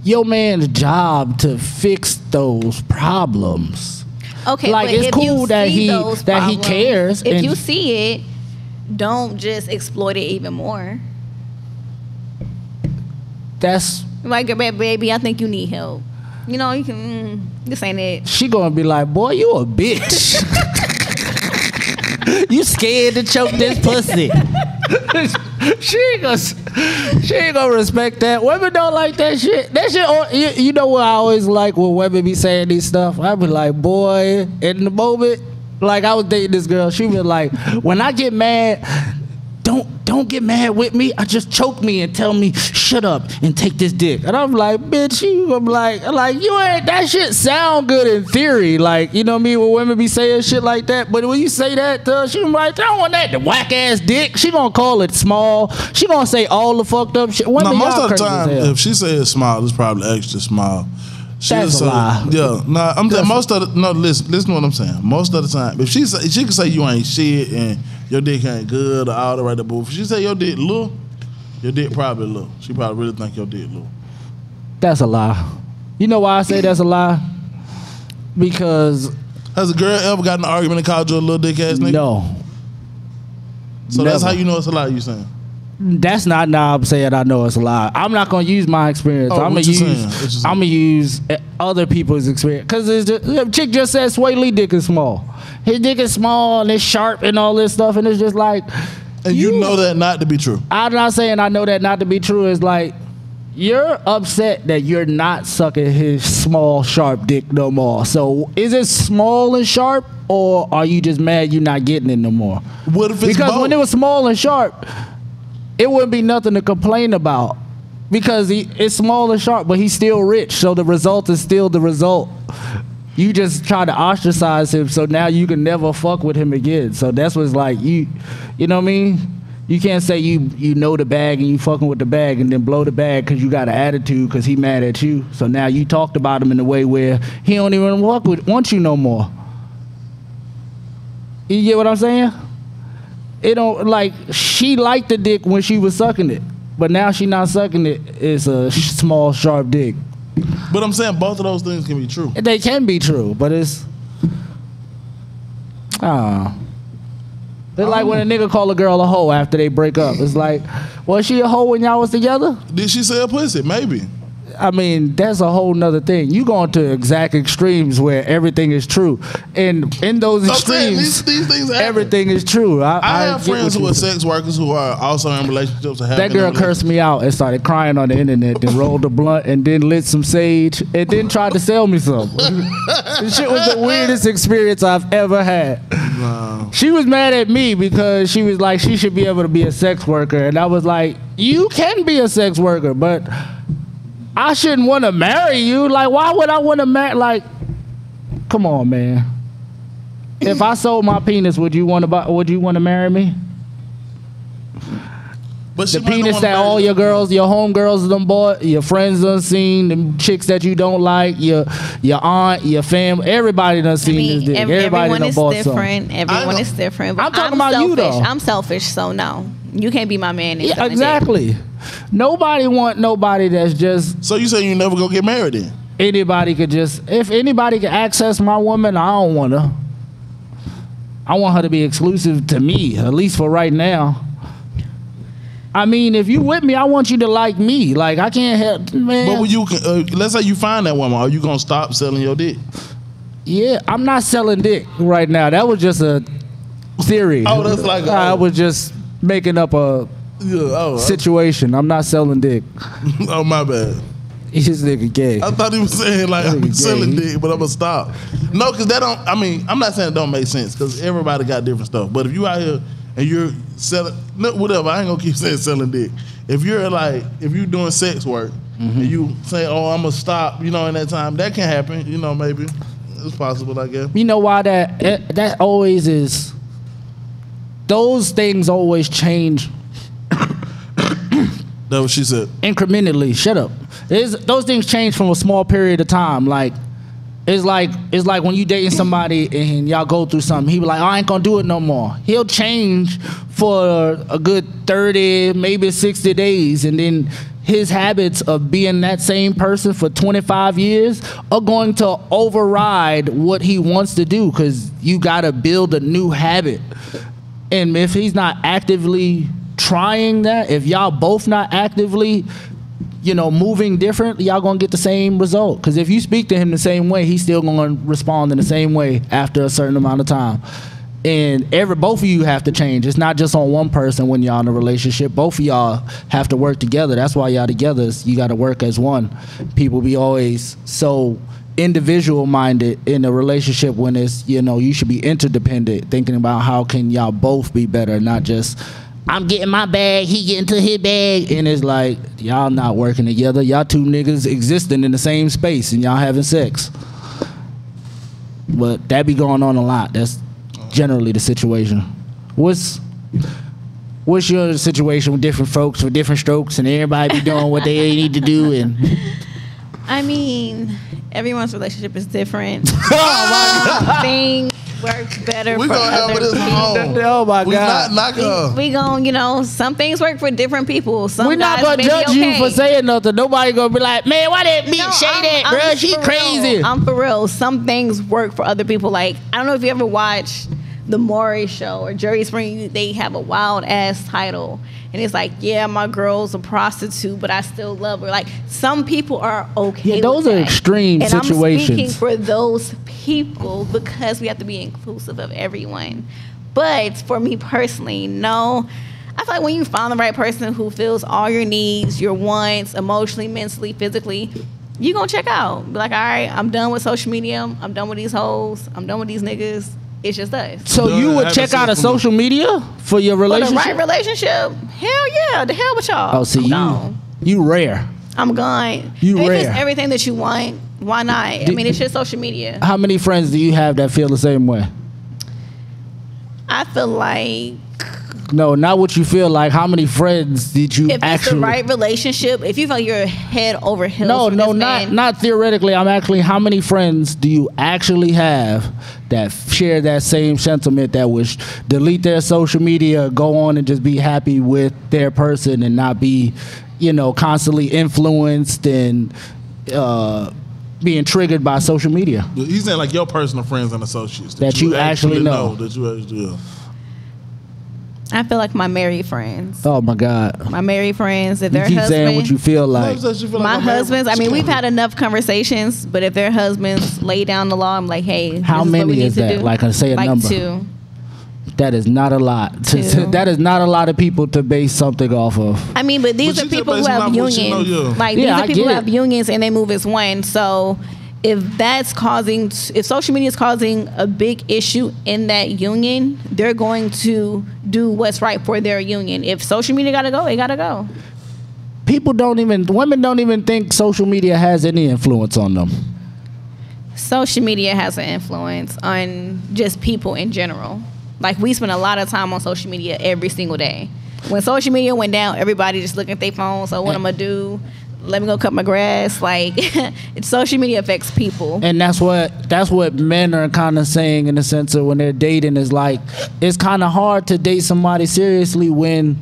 your man's job to fix those problems. Okay, like, but it's if cool you that see those he problems, cares. If and you see it, don't just exploit it even more. that's Like, baby, I think you need help. You know, you can. This ain't it. she gonna be like, boy, you a bitch. You scared to choke this pussy. She ain't gonna respect that. Women don't like that shit. That shit. You know what I always like when women be saying these stuff? I be like, boy, in the moment, like I was dating this girl. She was like, when I get mad, don't get mad with me. I just choke me and tell me shut up and take this dick. And I'm like, bitch, I'm like you ain't. That shit sound good in theory, like, you know what I mean. When women be saying shit like that, but when you say that to her, she like, I don't want that whack ass dick. She gonna call it small. She gonna say all the fucked up shit. No, most of the time, if she says it's small, it's probably extra small. That's a lie. Yeah, nah. I'm saying most of the listen to what I'm saying. Most of the time, if she can say you ain't shit and your dick ain't good or all the right above. If she say your dick little, your dick probably little. She probably really think your dick little. That's a lie. You know why I say that's a lie? Because has a girl ever got in an argument and called you a little dick ass nigga? No. So Never. That's how you know it's a lie. You saying? That's not now I'm saying I know it's a lie. I'm not gonna use my experience. Oh, I'm gonna use other people's experience. Because the chick just said Sway Lee dick is small. His dick is small and it's sharp and all this stuff, and it's just like, and you know that not to be true. I'm not saying I know that not to be true. It's like, you're upset that you're not sucking his small sharp dick no more. So is it small and sharp, or are you just mad you're not getting it no more? What if it's because both? When it was small and sharp, it wouldn't be nothing to complain about, because it's small and sharp, but he's still rich. So the result is still the result. You just try to ostracize him, so now you can never fuck with him again. So that's what's like, you know what I mean? You can't say you know the bag and you fucking with the bag and then blow the bag because you got an attitude because he mad at you. So now you talked about him in a way where he don't even want you no more. You get what I'm saying? It don't, like, she liked the dick when she was sucking it, but now she not sucking it. It's a small sharp dick. But I'm saying both of those things can be true. They can be true, but it's like when a nigga call a girl a hoe after they break up. It's like, was she a hoe when y'all was together? Did she say a pussy? Maybe. I mean, that's a whole nother thing. You going to exact extremes where everything is true, and in those extremes, these things happen. Everything is true. I have friends who are sex workers who are also in relationships. That girl cursed me out and started crying on the internet, then rolled a blunt and then lit some sage and then tried to sell me some. This shit was the weirdest experience I've ever had. Wow. She was mad at me because she was like, she should be able to be a sex worker, and I was like, you can be a sex worker, but I shouldn't want to marry you. Like, why would I want to marry? Like, come on, man. If I sold my penis, would you want to marry me? But she The might not penis wanna that marry all you. your girls, your homegirls done bought, your friends done seen, them chicks that you don't like, your aunt, your family, everybody done seen this dick. Everybody everyone done is bought different. some. Everyone is different. But I'm talking about you, selfish. though. I'm selfish, so no, you can't be my man. Yeah, exactly. Nobody want nobody that's just So you say you never gonna get married then? anybody could just. If anybody can access my woman, I don't want her. I want her to be exclusive to me, at least for right now. I mean, if you with me, I want you to like me. Like I can't help, man. But when you let's say you find that woman, are you gonna stop selling your dick? Yeah, I'm not selling dick right now. That was just a theory. Oh, that's like I was just making up a situation. I'm not selling dick. Oh my bad. This nigga gay. I thought he was saying like I'm selling dick, but I'm gonna stop. No, because that don't. I mean, I'm not saying it don't make sense because everybody got different stuff. But if you out here and you're selling, whatever, I ain't gonna keep saying selling dick. If you're like, if you're doing sex work and you say, oh, I'm gonna stop, in that time, that can happen. Maybe it's possible. I guess. You know why that always is. Those things always change That's what she said. incrementally. Shut up. Those things change from a small period of time. Like it's like when you dating somebody and y'all go through something. He be like, oh, I ain't gonna do it no more. He'll change for a good 30, maybe 60 days, and then his habits of being that same person for 25 years are going to override what he wants to do because you gotta build a new habit. And if he's not actively trying that, if y'all both not actively moving different, y'all gonna get the same result. Because if you speak to him the same way, he's still gonna respond in the same way after a certain amount of time. And both of you have to change. It's not just on one person when y'all in a relationship. Both of y'all have to work together. That's why y'all together. You got to work as one. People be always so individual minded in a relationship when it's you should be interdependent, thinking about how can y'all both be better, not just I'm getting my bag, he getting to his bag, and it's like y'all not working together. Y'all two niggas existing in the same space and y'all having sex. But that be going on a lot. That's generally the situation. What's your situation with different folks with different strokes and everybody be doing what they need to do? And I mean, everyone's relationship is different. Things work better We for gonna have other this people. home. oh my We God. not her. We gon', some things work for different people. Some We're not guys gonna may be judge okay. you for saying nothing. Nobody gonna be like, man, why that bitch say that, I'm bro? just She for crazy. real. I'm for real. Some things work for other people. Like, I don't know if you ever watched The Maury Show or Jerry Springer. They have a wild ass title, and it's like, yeah, my girl's a prostitute, but I still love her. Like, some people are okay. Yeah, those with are that. extreme and I'm speaking situations. for those people because we have to be inclusive of everyone. But for me personally, no. I feel like when you find the right person who fills all your needs, your wants, emotionally, mentally, physically, you gonna check out. Be like, all right, I'm done with social media. I'm done with these hoes. I'm done with these niggas. It's just us. So you would check out of social media for your For the relationship? right relationship, hell yeah. The hell with y'all. Oh, see, I'm gone. you rare. I'm gone. You if rare. it's everything that you want, why not? I mean, it's just social media. How many friends do you have that feel the same way? I feel like No, not what you feel like. How many friends did you if actually? it's the right relationship, if you feel you're head over heels No, for no, this not man, not theoretically. I'm actually. How many friends do you actually have that share that same sentiment that would delete their social media, go on and just be happy with their person and not be, constantly influenced and being triggered by social media? He's saying like your personal friends and associates That you actually know. That you actually know. I feel like my married friends. Oh my God! My married friends, if You their keep husband, saying what you feel like. my husbands. I mean, we've had enough conversations, but if their husbands lay down the law, I'm like, hey, How this is what many we need is to that? do. Like, say a like number. 2. That is not a lot. Two. That is not a lot of people to base something off of. I mean, but these But are you just people who basing have off what you know, unions. yeah. Like Yeah, these I are people who get have it. unions and they move as one. So if that's causing, if social media is causing a big issue in that union, they're going to do what's right for their union. If social media gotta go, it gotta go. Women don't even think social media has any influence on them. Social media has an influence on just people in general. Like we spend a lot of time on social media every single day. When social media went down, everybody just looking at their phone. So what I'm gonna do? Let me go cut my grass. Like, social media affects people, and that's what men are kind of saying in the sense of when they're dating is like it's kind of hard to date somebody seriously when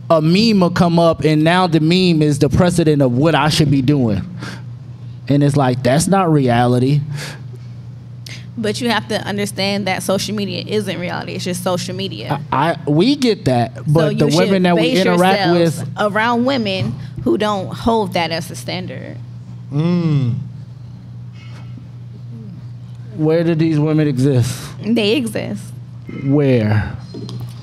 a meme will come up and now the meme is the precedent of what I should be doing, and it's like that's not reality. But you have to understand that social media isn't reality. It's just social media. We get that, but so the women that we interact with around women who don't hold that as a standard. Where do these women exist? They exist. Where?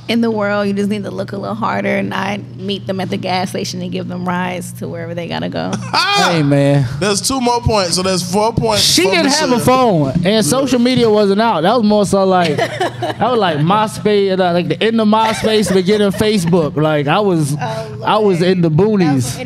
In the world, you just need to look a little harder and not meet them at the gas station and give them rides to wherever they gotta go. Hey man, there's 2 more points, so that's 4 points. She didn't have a phone, and social media wasn't out. That was more so like that was like MySpace, like the end of MySpace, beginning of Facebook. Like I was in the boonies.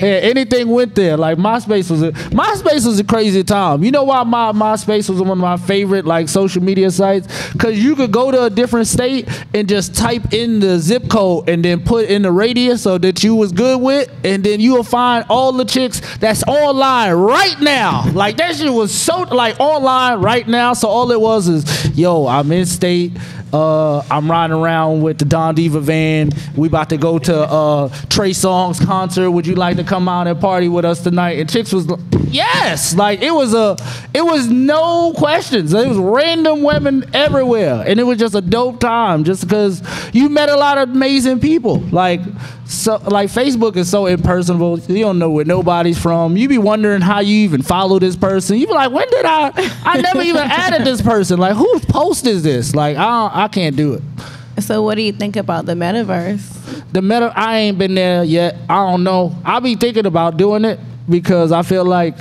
Anything went there. Like MySpace was a crazy time. You know why MySpace was one of my favorite like social media sites? Because you could go to a different state and just type in the zip code and then put in the radius so that you was good with, and then you will find all the chicks that's online right now. Like that shit was so like online right now. So all it was is, yo, I'm in state. I'm riding around with the Don Diva van. We about to go to Trey Songz concert. Would you like to come out and party with us tonight? And chicks was yes, like it was no questions. It was random women everywhere, and it was just a dope time. Just because you met a lot of amazing people. Like Facebook is so impersonal. You don't know where nobody's from. You be wondering how you even follow this person. You be like, when did I never even added this person. Like whose post is this? Like I can't do it. So what do you think about the metaverse? I ain't been there yet. I don't know. I be thinking about doing it because I feel like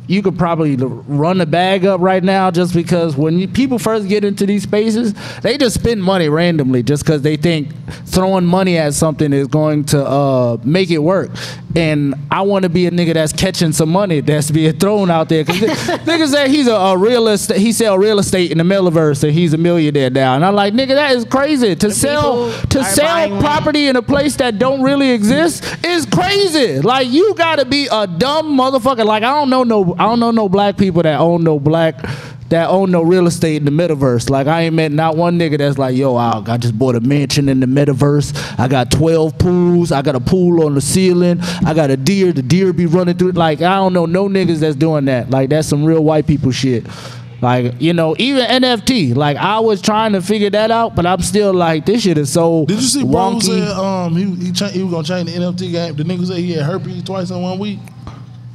you could probably run the bag up right now, just because when people first get into these spaces, they just spend money randomly just because they think throwing money at something is going to make it work. And I want to be a nigga that's catching some money that's being thrown out there. Because nigga said he's a real estate, he sell real estate in the metaverse and he's a millionaire now. And I'm like, nigga, that is crazy. To sell property in a place that don't really exist is crazy. Like you gotta be a dumb motherfucker. Like I don't know no black people that own no real estate in the metaverse. Like I ain't met not one nigga that's like, yo, I just bought a mansion in the metaverse. I got 12 pools. I got a pool on the ceiling. I got a deer. The deer be running through. Like I don't know no niggas that's doing that. Like that's some real white people shit. Like, you know, even NFT. Like I was trying to figure that out, but I'm still like, this shit is so. Did you see bro said he was gonna change the NFT game? The nigga said he had herpes twice in 1 week.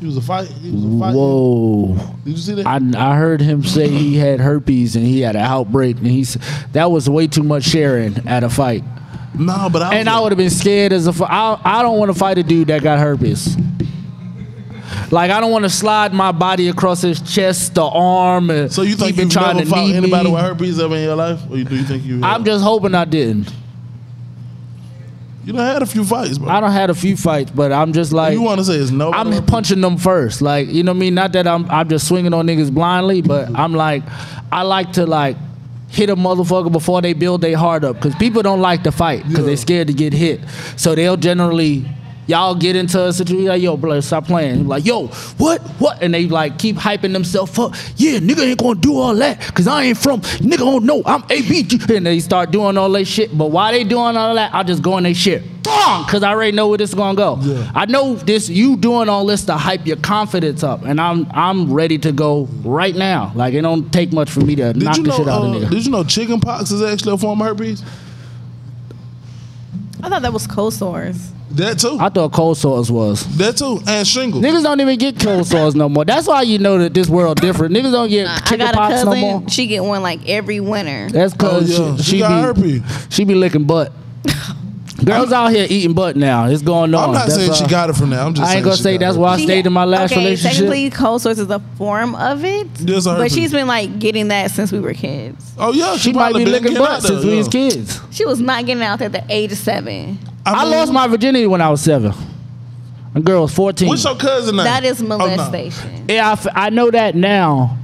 He was a fight. Whoa! Did you see that? I heard him say he had herpes and he had an outbreak, and that was way too much sharing at a fight. No, but I would have been scared as I don't want to fight a dude that got herpes. Like I don't want to slide my body across his chest, the arm. And so you think you've never fought anybody with herpes ever in your life, or do you think you? I'm just hoping I didn't. You done had a few fights, bro. I done had a few fights, but I'm just like, you want to say it's no? I'm punching them first, like, you know what I mean? Not that I'm just swinging on niggas blindly, but I'm like, I like to like hit a motherfucker before they build their heart up, because people don't like to fight because they scared to get hit. So they'll generally, y'all get into a situation like, yo, bro, stop playing. Like, yo, what? And they like keep hyping themselves up. Yeah, nigga ain't gonna do all that because I ain't from, nigga don't know, I'm ABG. And they start doing all that shit. But while they doing all that, I just go in their shit. Because I already know where this is gonna go. Yeah. I know this, you doing all this to hype your confidence up. And I'm ready to go right now. Like, it don't take much for me to knock the shit out of nigga. Did you know chicken pox is actually a form of herpes? I thought that was cold sores. That too. I thought cold sores was. That too, and shingles. Niggas don't even get cold sores no more. That's why you know that this world different. Niggas don't get chicken pox no more. She get one like every winter. That's because she got herpes. She be licking butt. Girls out here eating butt now. It's going on. I'm not saying she got it from there. I'm just. I ain't gonna say that's why I stayed in my last relationship. Technically, cold sores is a form of it, but she's been like getting that since we were kids. Oh yeah, she might be licking butt since we was kids. She was not getting out there at the age of 7. I lost my virginity when I was 7. A girl was 14. What's your cousin name? That is molestation. Yeah, I know that now.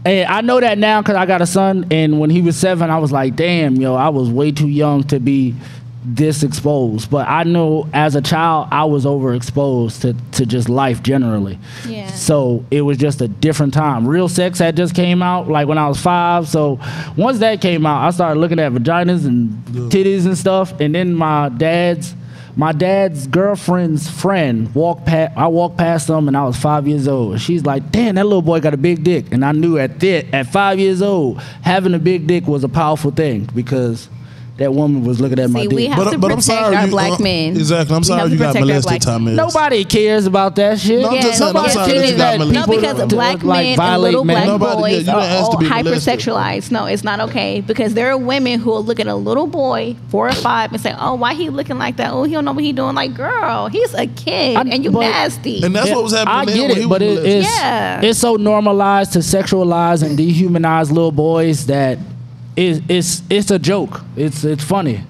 And I know that now because I got a son, and when he was 7, I was like, damn, yo, I was way too young to be this exposed. But I know as a child, I was overexposed to just life generally. Yeah. So it was just a different time. Real Sex had just came out like when I was 5. So once that came out, I started looking at vaginas and titties and stuff. And then my dad's girlfriend's friend I walked past them, and I was 5 years old. She's like, damn, that little boy got a big dick. And I knew at 5 years old, having a big dick was a powerful thing because that woman was looking at my dick. We have to protect our black men. Exactly. I'm sorry you got molested, Tommy. Nobody cares about that shit. No, I'm just saying, I'm sorry that you got molested. No, because black men and little black boys are all molested. hypersexualized. No, it's not okay. Because there are women who will look at a little boy, 4 or 5, and say, oh, why he looking like that? Oh, he don't know what he doing. Like, girl, he's a kid, and you nasty. And that's what was happening. I then get it, but it's so normalized to sexualize and dehumanize little boys that it's a joke. It's funny.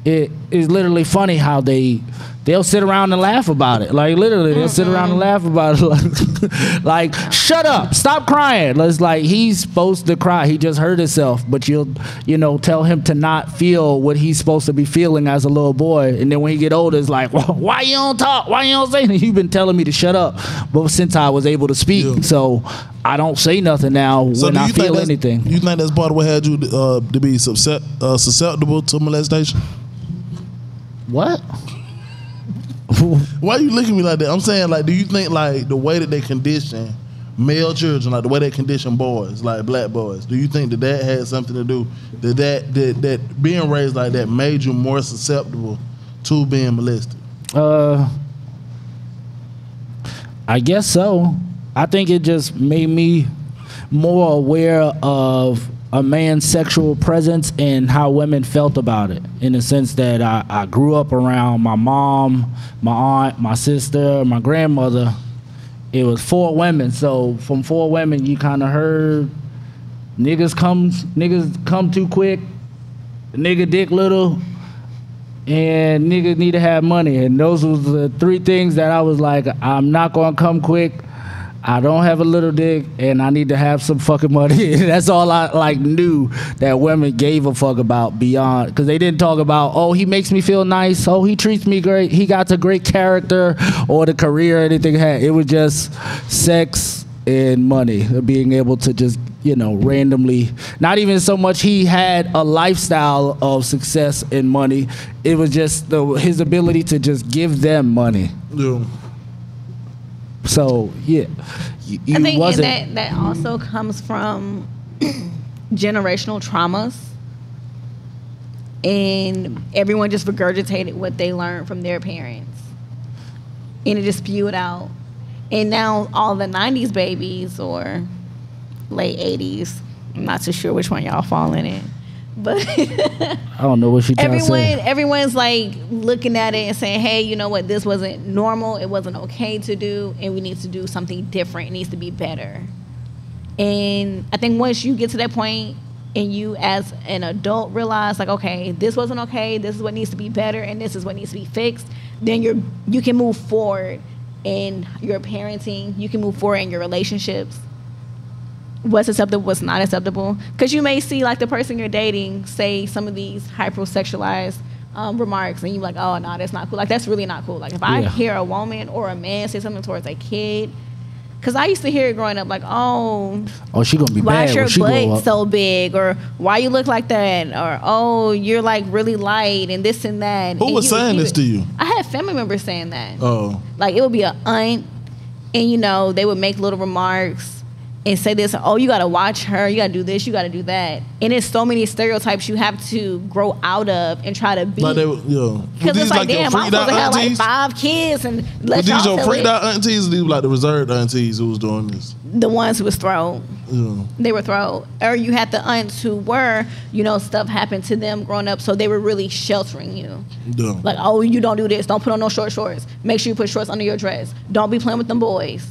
It is literally funny how they'll sit around and laugh about it. Like literally, they'll sit around and laugh about it. Like, shut up, stop crying. It's like he's supposed to cry. He just hurt himself, but you'll tell him to not feel what he's supposed to be feeling as a little boy. And then when he get older, it's like, well, why you don't talk? Why you don't say anything? You've been telling me to shut up, but since I was able to speak, so I don't say nothing now when I feel anything. You think that's part of what had you to be susceptible to molestation? What? Why are you looking at me like that? I'm saying, like, do you think, like, the way that they condition male children, like the way they condition boys, like black boys, do you think that had something to do that being raised like that made you more susceptible to being molested? I guess so. I think it just made me more aware of a man's sexual presence and how women felt about it, in the sense that I grew up around my mom, my aunt, my sister, my grandmother. It was 4 women, so from 4 women you kind of heard niggas come too quick, nigga dick little, and niggas need to have money. And those was the 3 things that I was like, I'm not gonna come quick, I don't have a little dick, and I need to have some fucking money. That's all I knew that women gave a fuck about, beyond, because they didn't talk about, oh, he makes me feel nice, oh, he treats me great, he got a great character or the career or anything. It was just sex and money, being able to just randomly, not even so much he had a lifestyle of success and money, it was just his ability to just give them money. Yeah. So yeah, I think that also comes from generational traumas, and everyone just regurgitated what they learned from their parents, and it just spewed out. And now all the 90s babies or late 80s, I'm not too sure which one y'all fall in it, but I don't know what she trying to say. Everyone's like looking at it and saying, hey, you know what, this wasn't normal, it wasn't okay to do, and we need to do something different, it needs to be better. And I think once you get to that point and you as an adult realize, like, okay, this wasn't okay, this is what needs to be better, and this is what needs to be fixed, then you can move forward in your parenting, you can move forward in your relationships. What's acceptable, what's not acceptable. Because you may see, like, the person you're dating say some of these hypersexualized remarks, and you're like, oh, no, that's not cool. Like, that's really not cool. Like, if I hear a woman or a man say something towards a kid, because I used to hear it growing up, like, oh, she gonna be why bad. Why is your butt so big? Or why you look like that? Or, oh, you're, like, really light and this and that. Who was saying this to you? I had family members saying that. Oh. Like, it would be an aunt, and, they would make little remarks and say this, oh, you got to watch her, you got to do this, you got to do that. And it's so many stereotypes you have to grow out of and try to be. Because it's like, damn, I'm supposed to have like 5 kids. And let these your freaked out aunties, or these were like the reserved aunties who was doing this? The ones who was thrown. Yeah. They were thrown. Or you had the aunts who were, stuff happened to them growing up, so they were really sheltering you. Yeah. Like, oh, you don't do this, don't put on no short shorts. Make sure you put shorts under your dress. Don't be playing with them boys.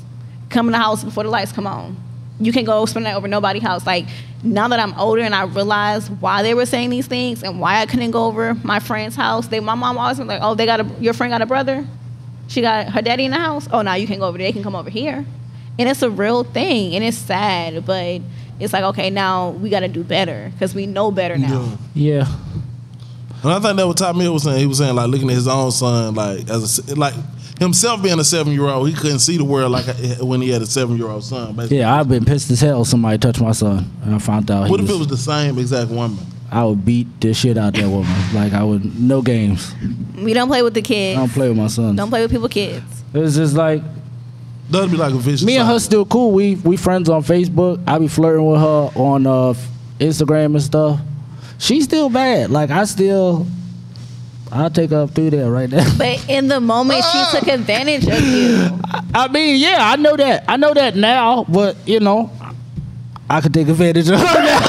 Come in the house before the lights come on. You can't go spend that over nobody's house. Like, now that I'm older and I realize why they were saying these things and why I couldn't go over my friend's house, my mom always was like, oh, your friend got a brother? She got her daddy in the house? Oh, no, you can't go over there. They can come over here. And it's a real thing, and it's sad, but it's like, okay, now we got to do better because we know better now. Yeah. And I think that what Top Mill was saying. He was saying like looking at his own son, like like himself being a 7-year-old, he couldn't see the world like when he had a 7-year-old son. Basically. Yeah, I've been pissed as hell somebody touched my son, and I found out. What if it was the same exact woman? I would beat the shit out that woman. Like I would, no games. We don't play with the kids. I don't play with my son. Don't play with people's kids. It's just like that'd be like a vicious. Me and her cycle. still cool. We friends on Facebook. I be flirting with her on Instagram and stuff. She's still bad. Like I'll take her up through there right now. But in the moment, she took advantage of you. I mean, yeah, I know that. I know that now, but you know, I could take advantage of her now.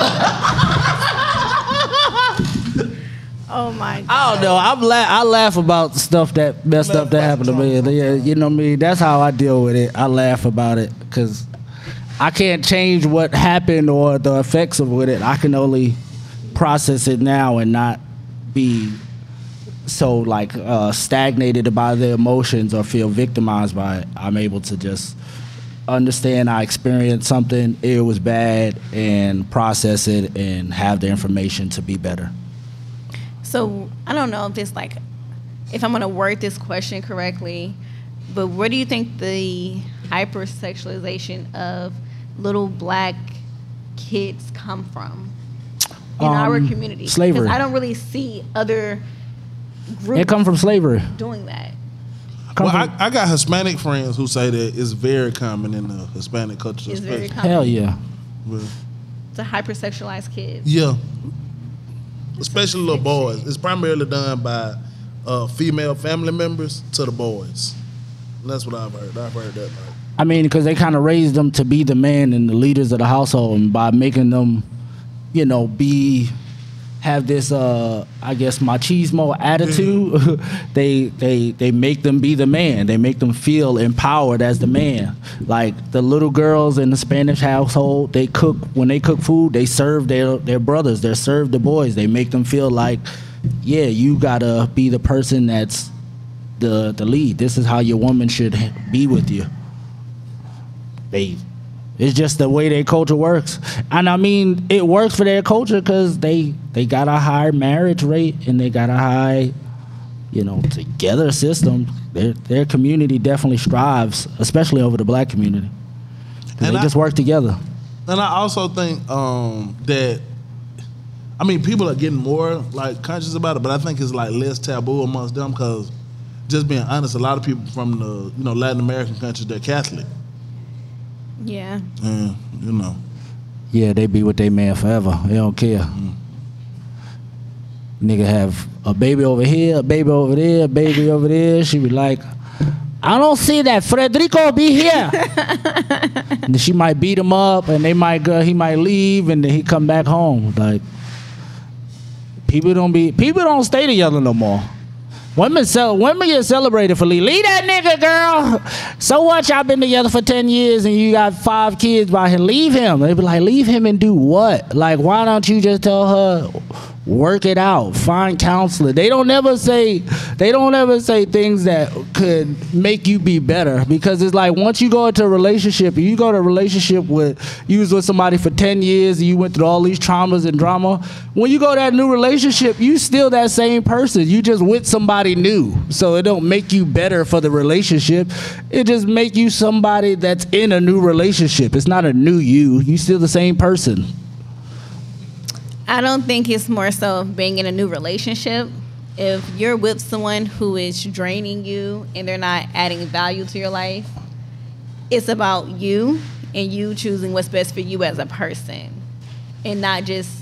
Oh my God. I don't know. I laugh about stuff that messed up that happened to me. Yeah, you know me. That's how I deal with it. I laugh about it because I can't change what happened or the effects of it. I can only process it now and not be so like stagnated by the emotions or feel victimized by it. I'm able to just understand I experienced something, it was bad, and process it and have the information to be better. So I don't know if I'm going to word this question correctly, but where do you think the hypersexualization of little black kids come from in our community? Slavery. Because I don't really see other groups It come from slavery. doing that. Well, I got Hispanic friends who say that it's very common in the Hispanic culture. It's very especially. common. Hell yeah. Well, To hypersexualize kids. yeah. Especially little boys. It's primarily done by female family members to the boys. And that's what I've heard. I've heard that. Like, I mean, because they kind of raised them to be the man and the leaders of the household, and by making them, you know, have this, I guess, machismo attitude. they make them be the man. They make them feel empowered as the man. Like the little girls in the Spanish household, when they cook food, they serve their brothers. They serve the boys. They make them feel like, yeah, you gotta be the person that's the lead. This is how your woman should be with you. It's just the way their culture works. And I mean, it works for their culture because they got a high marriage rate and they got a high, you know, together system. Their community definitely strives, especially over the black community. And they just work together. And I also think that, I mean, people are getting more like conscious about it, but I think it's like less taboo amongst them because, just being honest, a lot of people from the Latin American countries, they're Catholic. Yeah. And, you know. Yeah, they be with their man forever. They don't care. Nigga have a baby over here, a baby over there, a baby over there. She be like, I don't see that. Federico be here. And then she might beat him up, and he might leave, and then he come back home. Like people don't stay together no more. Women get celebrated for leave that nigga, girl. So what? Y'all been together for 10 years and you got 5 kids by him. Leave him. They be like, leave him and do what? Like, why don't you just tell her, work it out, find counselor? They don't ever say things that could make you be better, because it's like once you go into a relationship, you was with somebody for 10 years and you went through all these traumas and drama. When you go to that new relationship, you still that same person. You just with somebody new. So it don't make you better for the relationship. It just make you somebody that's in a new relationship. It's not a new you. You still the same person. I don't think it's more so being in a new relationship. If you're with someone who is draining you and they're not adding value to your life, it's about you and you choosing what's best for you as a person, and not just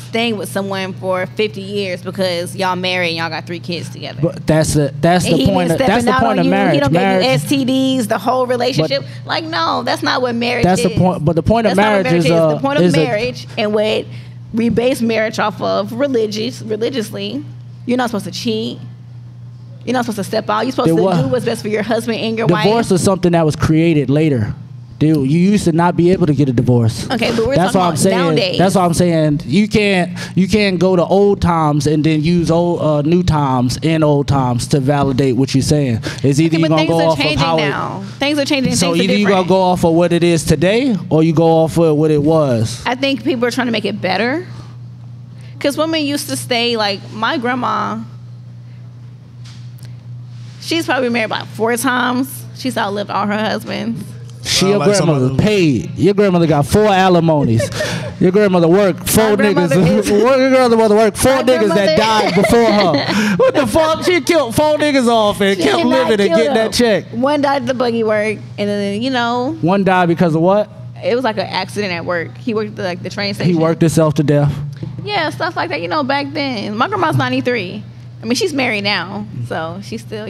staying with someone for 50 years because y'all married and y'all got 3 kids together. But that's the point of marriage. He don't marriage, get you STDs, the whole relationship. Like, no, that's not what marriage is. That's the point. But the point of That's not what marriage is the point of marriage, and what we base marriage off of religiously. You're not supposed to cheat. You're not supposed to step out. You're supposed to do what's best for your husband and your wife. Divorce is something that was created later. Dude, you used to not be able to get a divorce. Okay, but we're That's talking what I'm about saying. nowadays. That's what I'm saying. You can't go to old times and then use new times and old times to validate what you're saying. It's either you gonna go off of how now. Things are changing. So things either are you gonna go off of what it is today, or you go off of what it was. I think people are trying to make it better. Because women used to stay, like my grandma. She's probably married about 4 times. She's outlived all her husbands. Your grandmother paid. Your grandmother got 4 alimonies. Your grandmother worked 4 niggas. Your grandmother worked 4 niggas that died before her. What the fuck? She killed 4 niggas off and kept living and getting that check. One died at the buggy work, and then One died because of what? It was like an accident at work. He worked at the train station. He worked himself to death. Yeah, stuff like that. Back then, my grandma's 93. I mean, she's married now, so she's still,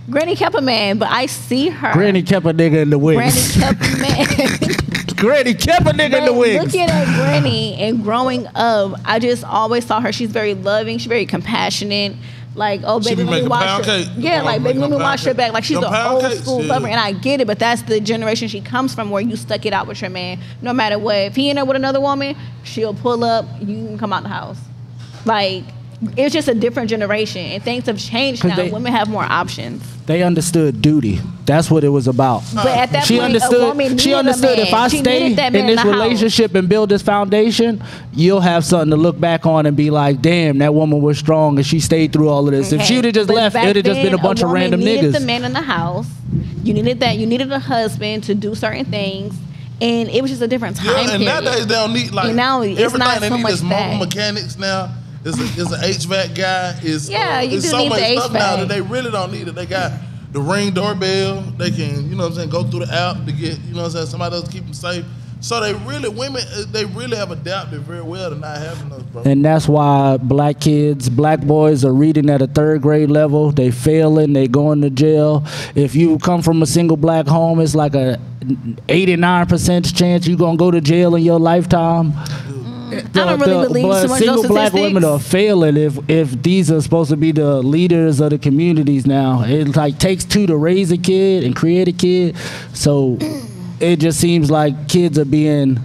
Granny kept a man, but I see her. Granny kept a nigga in the wings. Granny kept a man. Granny kept a nigga in the wings. Looking at Granny and growing up, I just always saw her. She's very loving. She's very compassionate. Like, oh, baby, let me wash her. Yeah, like, baby, let me wash her back. Like, she's an old school lover, and I get it, but that's the generation she comes from where you stuck it out with your man. No matter what. If he in there with another woman, she'll pull up, you can come out the house. Like, it's just a different generation, and things have changed now. Women have more options. They understood duty. That's what it was about. But at that point, understood, a woman she understood if I stay in this relationship and build this foundation, you'll have something to look back on and be like, damn, that woman was strong and she stayed through all of this. Okay. If she would have just left, it would have just been a bunch of random niggas. You needed the man in the house. You needed that. You needed a husband to do certain things. And it was just a different time period. And nowadays they don't need, like, and now it's everything not they so need much is mobile mechanics now. Is an HVAC guy. You do so need much the stuff HVAC. now that they really don't need it. They got the Ring doorbell. They can, go through the app to get, somebody else to keep them safe. So women have adapted very well to not having those problems. And that's why black boys are reading at a 3rd grade level. They failing, they going to jail. If you come from a single black home, it's like a 89% chance you're gonna go to jail in your lifetime. I don't really believe so much single those black statistics. women are failing if these are supposed to be the leaders of the communities now. It like takes 2 to raise a kid and create a kid. So it just seems like kids are being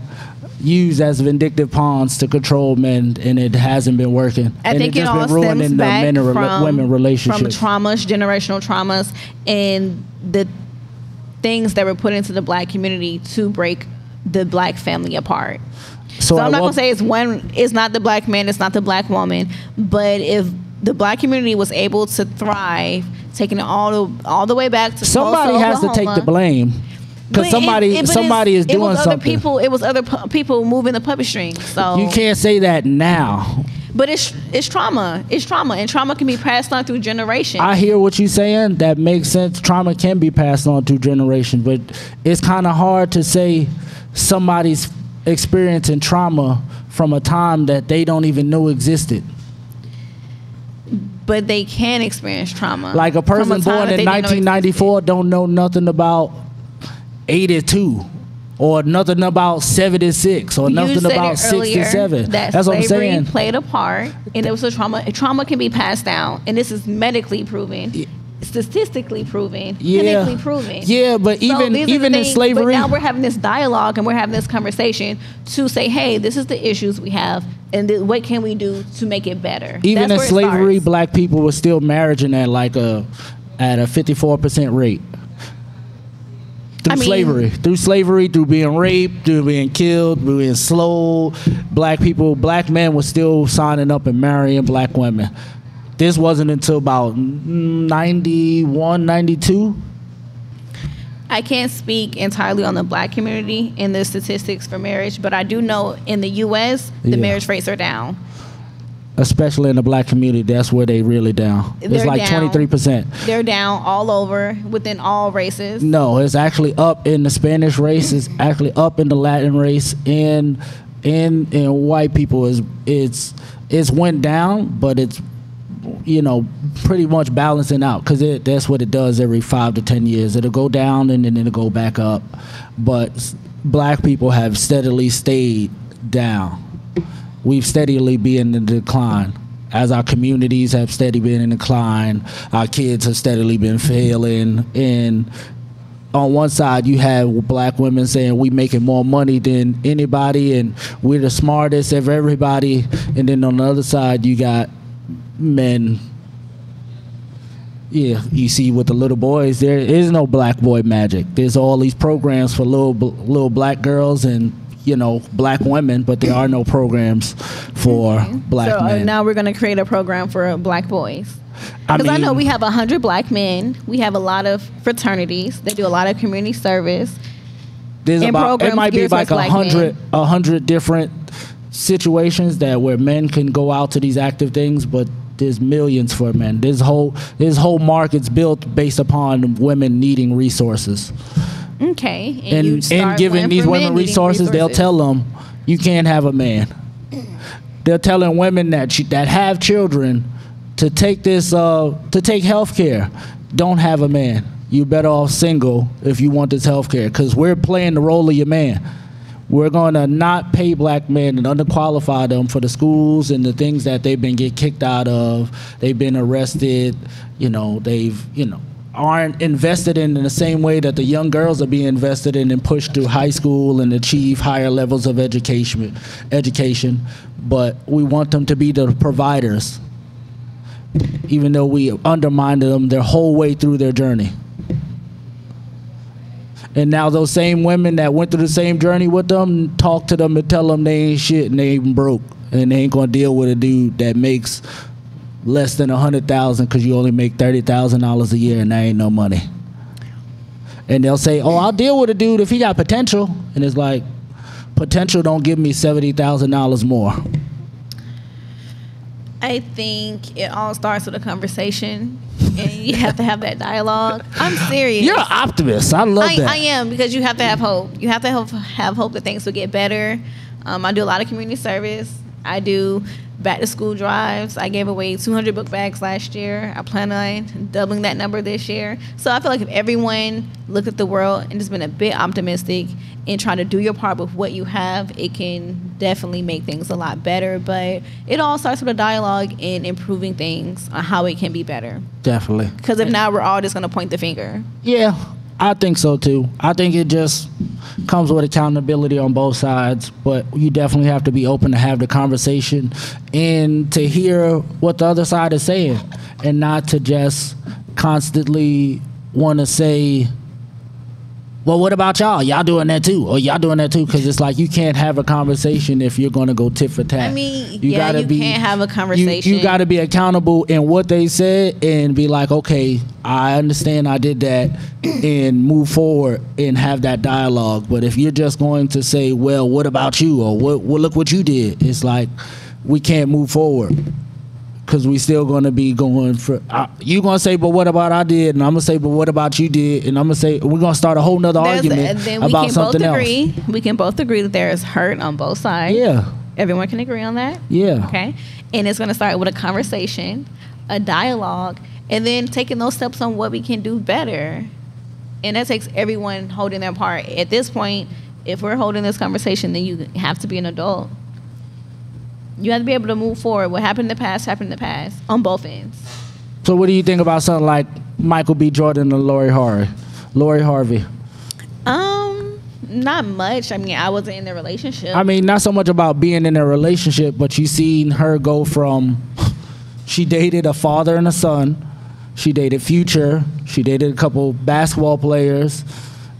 used as vindictive pawns to control men, and it hasn't been working. I think it all stems back from women relationships. From traumas, generational traumas, and the things that were put into the black community to break the black family apart. So I'm not gonna say it's not the black man, it's not the black woman, but if the black community was able to thrive, taking it all the way back to somebody has to take the blame. Because somebody is doing something. It was other people moving the puppet strings. So you can't say that now. But it's trauma. It's trauma, and trauma can be passed on through generations. I hear what you're saying. That makes sense. Trauma can be passed on through generations, but it's kind of hard to say somebody's experiencing trauma from a time that they don't even know existed. But they can experience trauma. Like a person born in 1994 don't know nothing about 82 or nothing about 76 or nothing about 67. That's what I'm saying. Slavery played a part, and it was a trauma. Trauma can be passed down, and this is medically proven. Statistically proven, clinically proven. Yeah, but even in slavery. But now we're having this dialogue and we're having this conversation to say, hey, this is the issues we have, and what can we do to make it better? Even in slavery, black people were still marrying at a 54% rate. Through slavery, through being raped, through being killed, through being slowed, black men were still signing up and marrying black women. This wasn't until about 91, 92. I can't speak entirely on the black community and the statistics for marriage, but I do know in the U.S., the marriage rates are down. Especially in the black community, that's where they really down. It's like 23%. They're down all over, within all races. No, it's actually up in the Spanish race. It's actually up in the Latin race. In white people, it's went down, but it's pretty much balancing out, because that's what it does every 5 to 10 years. It'll go down and then it'll go back up. But black people have steadily stayed down. We've steadily been in decline. As our communities have steadily been in decline, our kids have steadily been failing, and on one side you have black women saying we making more money than anybody and we're the smartest of everybody, and then on the other side you got men. Yeah, you see with the little boys, there is no black boy magic. There's all these programs for little black girls and black women, but there are no programs for black men. Now we're going to create a program for black boys. Because I know we have 100 black men. We have a lot of fraternities that do a lot of community service. There's it might be like 100 different situations where men can go out to these active things, but there's millions for men. This whole market's built based upon women needing resources. Okay. And giving these women resources, they'll tell them you can't have a man. They're telling women that have children to take health care. Don't have a man. You better off single if you want this health care, because we're playing the role of your man. We're going to not pay black men and underqualify them for the schools and the things that they've been get kicked out of. They've been arrested. Aren't invested in the same way that the young girls are being invested in and pushed through high school and achieve higher levels of education. But we want them to be the providers, even though we undermined them their whole way through their journey. And now those same women that went through the same journey with them talk to them and tell them they ain't shit and they ain't broke and they ain't gonna deal with a dude that makes less than $100,000 because you only make $30,000 a year and that ain't no money. And they'll say, "Oh, I'll deal with a dude if he got potential," and it's like, potential don't give me $70,000 more. I think it all starts with a conversation, and you have to have that dialogue. I'm serious. You're an optimist. I love that. I am, because you have to have hope. You have to have hope that things will get better. I do a lot of community service. I do back to school drives. I gave away 200 book bags last year. I plan on doubling that number this year. So I feel like if everyone looked at the world and just been a bit optimistic and try to do your part with what you have, it can definitely make things a lot better. But it all starts with a dialogue and improving things on how it can be better. Definitely. Because if not, we're all just going to point the finger. Yeah, I think so too. I think it just comes with accountability on both sides, but you definitely have to be open to have the conversation and to hear what the other side is saying, and not to just constantly want to say, well, what about y'all? Y'all doing that too? Or y'all doing that too? Because it's like you can't have a conversation if you're going to go tit for tat. I mean, you can't have a conversation. You got to be accountable in what they said and be like, okay, I understand I did that, and move forward and have that dialogue. But if you're just going to say, well, what about you? Or what look what you did. It's like we can't move forward. Because we still going to be going for you going to say, but what about I did, and I'm going to say, but what about you did, and I'm going to say, we're going to start a whole nother argument about something else. We can both agree that there is hurt on both sides. Yeah, everyone can agree on that. Yeah. Okay, and it's going to start with a conversation, a dialogue, and then taking those steps on what we can do better. And that takes everyone holding their part. At this point, if we're holding this conversation, then you have to be an adult. You have to be able to move forward. What happened in the past happened in the past on both ends. So what do you think about something like Michael B. Jordan and Lori Harvey? Not much. I mean, I wasn't in their relationship. I mean, not so much about being in a relationship, but you seen her go from, she dated a father and a son, she dated Future, she dated a couple basketball players,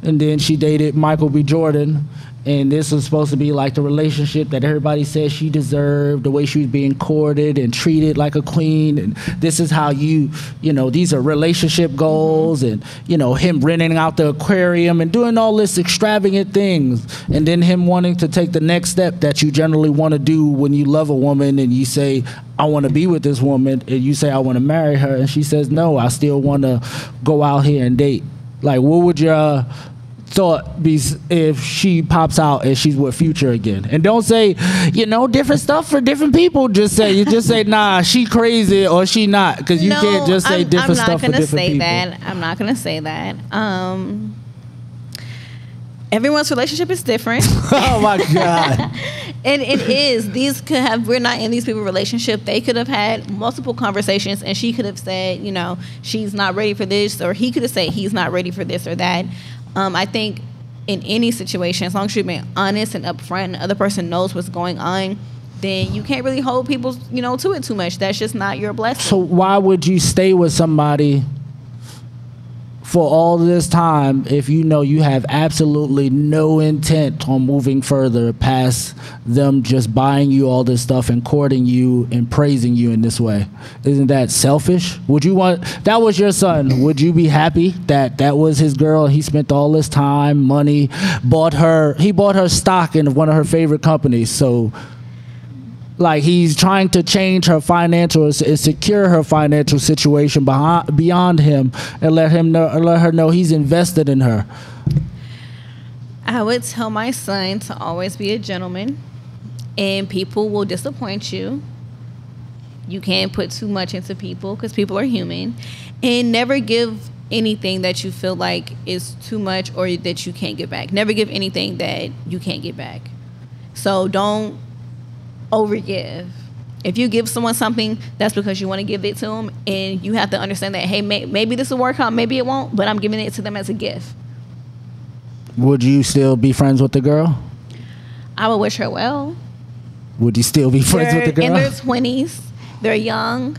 and then she dated Michael B. Jordan. And this was supposed to be like the relationship that everybody said she deserved, the way she was being courted and treated like a queen. And this is how these are relationship goals, and, him renting out the aquarium and doing all this extravagant things. And then him wanting to take the next step that you generally want to do when you love a woman and you say, I want to be with this woman, and you say, I want to marry her. And she says, no, I still want to go out here and date. Like, what would your thought be if she pops out and she's with Future again? And don't say, different stuff for different people. Just say, nah, she crazy or she not, because you can't just say different stuff for different people. I'm not gonna say that. Everyone's relationship is different. Oh my God. And it is. We're not in these people's relationship. They could have had multiple conversations, and she could have said, she's not ready for this, or he could have said he's not ready for this or that. I think in any situation, as long as you're being honest and upfront and the other person knows what's going on, then you can't really hold people, to it too much. That's just not your blessing. So why would you stay with somebody for all this time if you know you have absolutely no intent on moving further past them just buying you all this stuff and courting you and praising you in this way? Isn't that selfish? Would you want, that was your son, would you be happy that that was his girl? He spent all this time, money, he bought her stock in one of her favorite companies. So like he's trying to change her financial and secure her financial situation beyond him and let her know he's invested in her. I would tell my son to always be a gentleman, and people will disappoint you. You can't put too much into people because people are human, and never give anything that you feel like is too much or that you can't get back. Never give anything that you can't get back. So don't overgive. If you give someone something, that's because you want to give it to them, and you have to understand that, hey, maybe this will work out, maybe it won't, but I'm giving it to them as a gift. Would you still be friends with the girl? I would wish her well. Would you still be friends with the girl? In their 20s, they're young,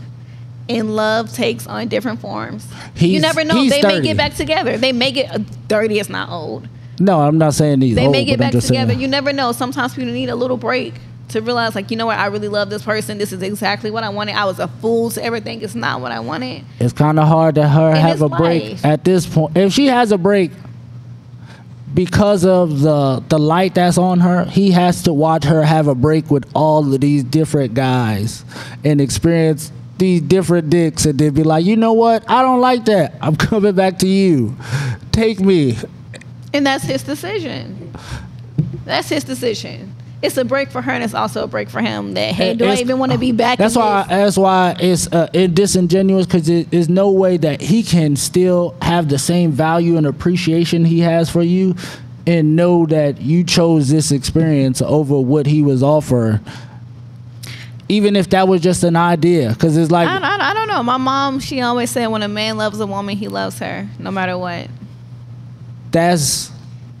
and love takes on different forms. You never know. They 30. may get back together. They may get 30 is not old. No, I'm not saying he's They old, may get back together. Saying. You never know. Sometimes people need a little break to realize, like, you know what, I really love this person. This is exactly what I wanted. I was a fool to everything. It's not what I wanted. It's kind of hard to have a break at this point. If she has a break because of the light that's on her, he has to watch her have a break with all of these different guys and experience these different dicks and then be like, you know what? I don't like that. I'm coming back to you. Take me. And that's his decision. That's his decision. It's a break for her, and it's also a break for him. That, hey, do I even want to be back? That's why it's disingenuous, because there's no way that he can still have the same value and appreciation he has for you, and know that you chose this experience over what he was offering, even if that was just an idea. Because it's like, I don't know. My mom, she always said, when a man loves a woman, he loves her, no matter what.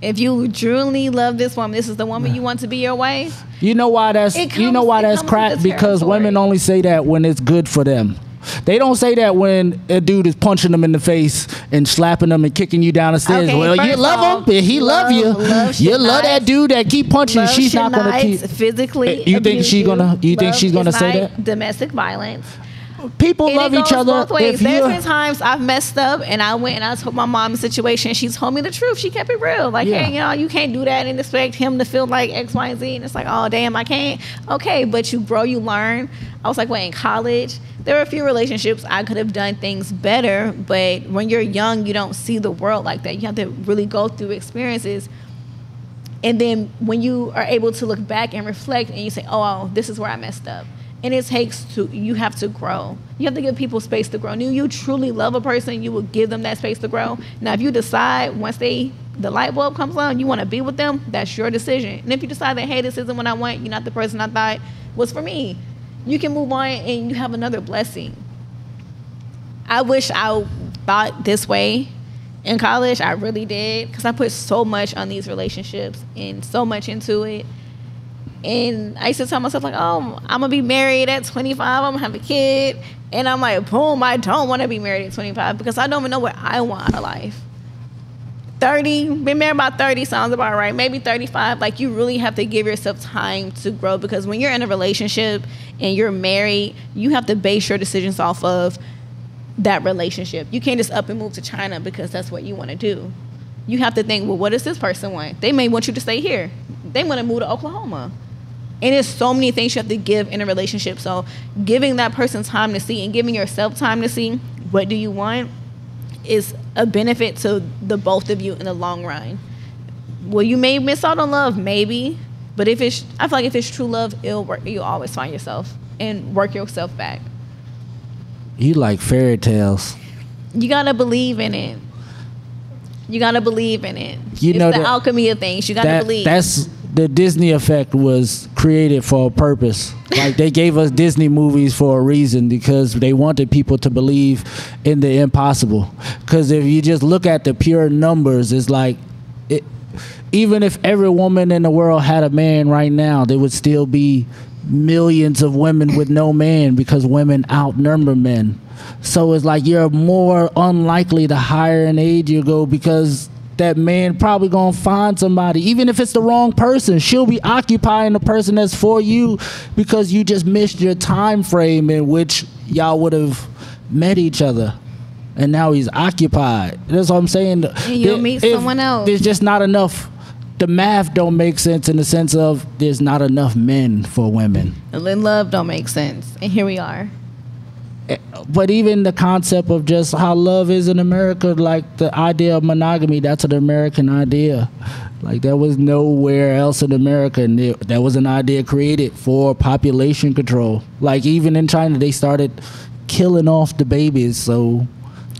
If you truly love this woman, this is the woman you want to be your wife. You know why that's crap? Because women only say that when it's good for them. They don't say that when a dude is punching them in the face and slapping them and kicking you down the stairs. Okay, well, you love him, he love you. You love that dude that keep punching. She's not gonna keep physically. You think she's gonna say that? Domestic violence. People love each other. Both ways. There's been times I've messed up and I went and I told my mom the situation. She told me the truth. She kept it real. Like, hey, you can't do that and expect him to feel like X, Y, and Z. And it's like, oh, damn, I can't. Okay, but you grow, you learn. I was like, wait, in college, there were a few relationships I could have done things better. But when you're young, you don't see the world like that. You have to really go through experiences. And then when you are able to look back and reflect and you say, oh, this is where I messed up. And you have to grow. You have to give people space to grow. And if you truly love a person, you will give them that space to grow. Now, if you decide once the light bulb comes on, you want to be with them, that's your decision. And if you decide that, hey, this isn't what I want, you're not the person I thought was for me, you can move on and you have another blessing. I wish I thought this way in college. I really did, because I put so much on these relationships and so much into it. And I used to tell myself, like, oh, I'm going to be married at 25. I'm going to have a kid. And I'm like, boom, I don't want to be married at 25 because I don't even know what I want out of life. 30, been married about 30 sounds about right. Maybe 35. Like, you really have to give yourself time to grow, because when you're in a relationship and you're married, you have to base your decisions off of that relationship. You can't just up and move to China because that's what you want to do. You have to think, well, what does this person want? They may want you to stay here. They want to move to Oklahoma. And there's so many things you have to give in a relationship. So giving that person time to see and giving yourself time to see what do you want is a benefit to the both of you in the long run. Well, you may miss out on love, maybe. But I feel like if it's true love, it'll work. You'll always find yourself and work yourself back. You like fairy tales. You got to believe in it. You got to believe in it. You know, the alchemy of things. You got to believe. the Disney effect was created for a purpose. Like they gave us Disney movies for a reason, because they wanted people to believe in the impossible. Because if you just look at the pure numbers, it's like, even if every woman in the world had a man right now, there would still be millions of women with no man, because women outnumber men. So it's like you're more unlikely the higher in age you go, because that man probably gonna find somebody, even if it's the wrong person. She'll be occupying the person that's for you, because you just missed your time frame in which y'all would have met each other, and now he's occupied. That's what I'm saying. And you'll meet someone else. There's just not enough. The math don't make sense in the sense of there's not enough men for women. And then love don't make sense, and here we are. But even the concept of just how love is in America, like the idea of monogamy, that's an American idea. Like there was nowhere else in America, and that was an idea created for population control. Like even in China, they started killing off the babies so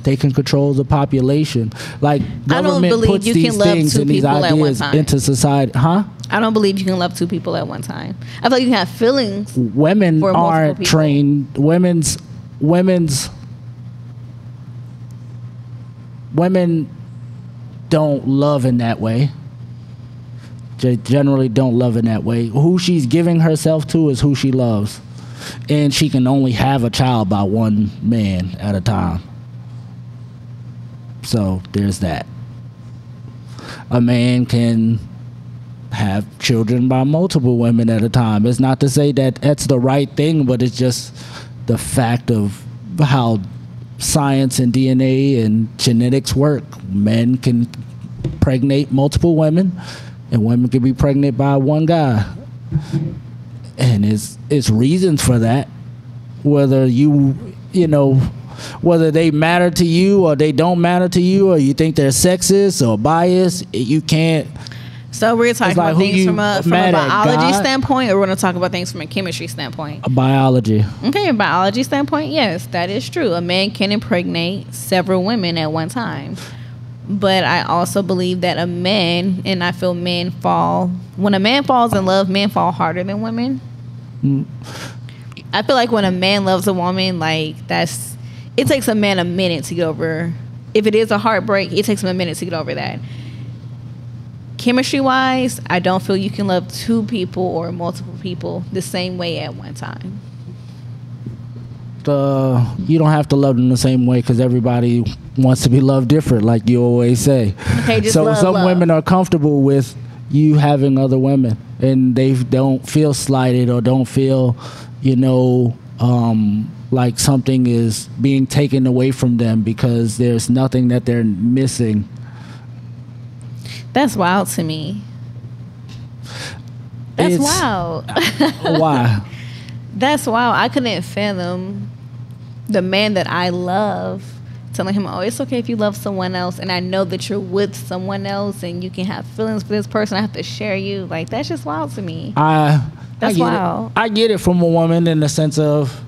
they can control the population. Like government puts these things and these ideas into society. Huh? I don't believe you can love two people at one time. I feel like you can have feelings. Women aren't trained. Women don't love in that way. They generally don't love in that way. Who she's giving herself to is who she loves. And she can only have a child by one man at a time. So there's that. A man can have children by multiple women at a time. It's not to say that that's the right thing, but it's just the fact of how science and DNA and genetics work. Men can pregnate multiple women, and women can be pregnant by one guy. And it's reasons for that. Whether whether they matter to you or they don't matter to you, or you think they're sexist or biased, you can't. So we're talking about things from a biology standpoint, or we're going to talk about things from a chemistry standpoint? Biology. Okay, a biology standpoint, yes, that is true. A man can impregnate several women at one time. But I also believe that a man, and I feel when a man falls in love, men fall harder than women. I feel like when a man loves a woman, like it takes a man a minute to get over. If it is a heartbreak, it takes him a minute to get over that. Chemistry wise, I don't feel you can love two people or multiple people the same way at one time. You don't have to love them the same way, because everybody wants to be loved different, like you always say. Okay, just so some women are comfortable with you having other women, and they don't feel slighted or don't feel, like something is being taken away from them because there's nothing that they're missing. That's wild to me. That's wild. Why? That's wild. I couldn't fathom the man that I love telling him, oh, it's okay if you love someone else, and I know that you're with someone else and you can have feelings for this person. I have to share you. Like, that's just wild to me. That's wild. I get it from a woman in the sense of,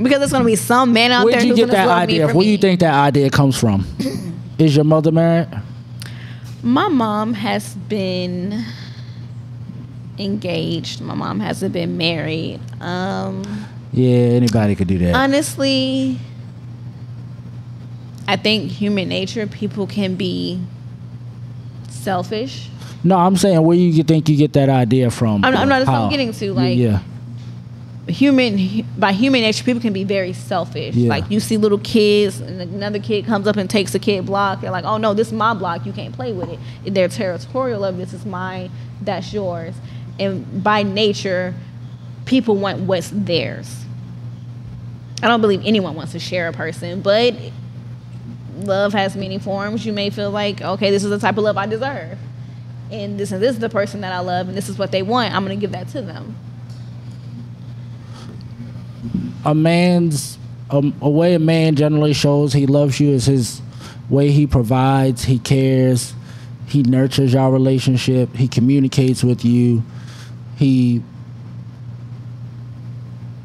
because there's going to be some man out there who's going to love me for me. Where do you think that idea comes from? Is your mother married? My mom has been engaged. My mom hasn't been married. Yeah, anybody could do that. Honestly, I think human nature, people can be selfish. No, I'm saying, where you think you get that idea from? I'm not. That's what I'm getting to. Like, yeah. By human nature, people can be very selfish. Yeah. Like, you see little kids, and another kid comes up and takes a kid block. They're like, oh no, this is my block, you can't play with it. They're territorial of, this is mine, that's yours. And by nature, people want what's theirs. I don't believe anyone wants to share a person, but love has many forms. You may feel like, okay, this is the type of love I deserve, and this is the person that I love, and this is what they want, I'm going to give that to them. A way a man generally shows he loves you is his way he provides, he cares, he nurtures your relationship, he communicates with you, he's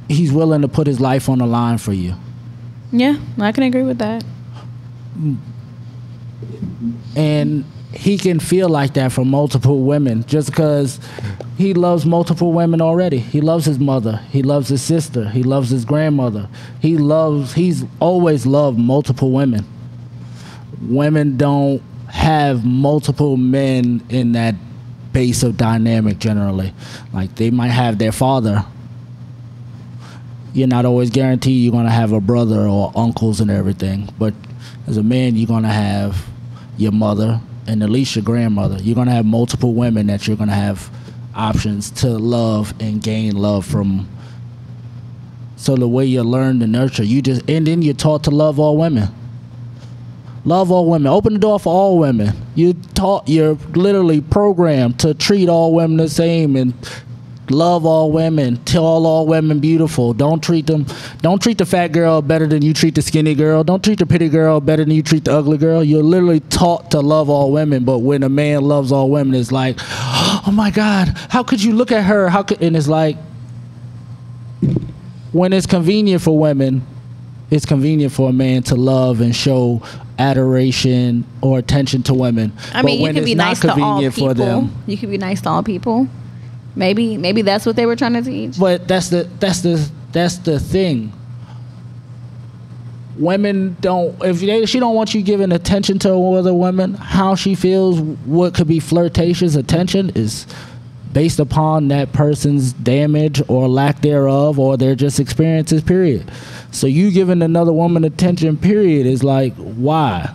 willing to put his life on the line for you. Yeah, I can agree with that. And he can feel like that for multiple women just because he loves multiple women already. He loves his mother. He loves his sister. He loves his grandmother. He's always loved multiple women. Women don't have multiple men in that base of dynamic generally. Like, they might have their father. You're not always guaranteed you're going to have a brother or uncles and everything. But as a man, you're going to have your mother and at least your grandmother. You're going to have multiple women that you're going to have options to love and gain love from. So the way you learn to nurture, and then you're taught to love all women. Love all women. Open the door for all women. You're literally programmed to treat all women the same and love all women. Tell all women beautiful. Don't treat the fat girl better than you treat the skinny girl. Don't treat the pretty girl better than you treat the ugly girl. You're literally taught to love all women, but when a man loves all women, it's like, oh my God, how could you look at her? And it's like, when it's convenient for women, it's convenient for a man to love and show adoration or attention to women. I mean, but when you can be nice to all people. For them, you can be nice to all people. Maybe that's what they were trying to teach. But that's the thing. Women don't. She don't want you giving attention to other women. How she feels, what could be flirtatious attention, is based upon that person's damage or lack thereof, or their just experiences. Period. So you giving another woman attention, period, is like, why?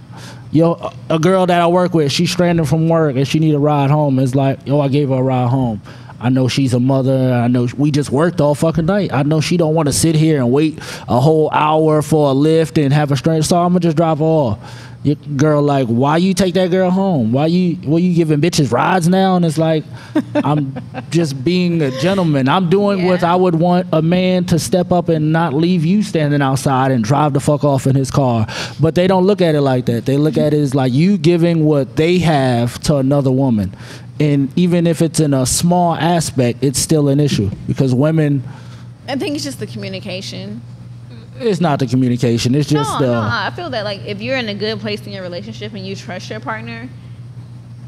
A girl that I work with, she's stranded from work and she need a ride home. It's like, I gave her a ride home. I know she's a mother. I know we just worked all fucking night. I know she don't want to sit here and wait a whole hour for a lift and have a stranger. So I'm gonna just drive her off. Your girl like, why you take that girl home? Why you giving bitches rides now? And it's like, I'm just being a gentleman. I'm doing what I would want a man to step up and not leave you standing outside and drive the fuck off in his car. But they don't look at it like that. They look at it as like you giving what they have to another woman. And even if it's in a small aspect, it's still an issue because women. I think it's just the communication. It's not the communication. It's just no. I feel that like if you're in a good place in your relationship and you trust your partner,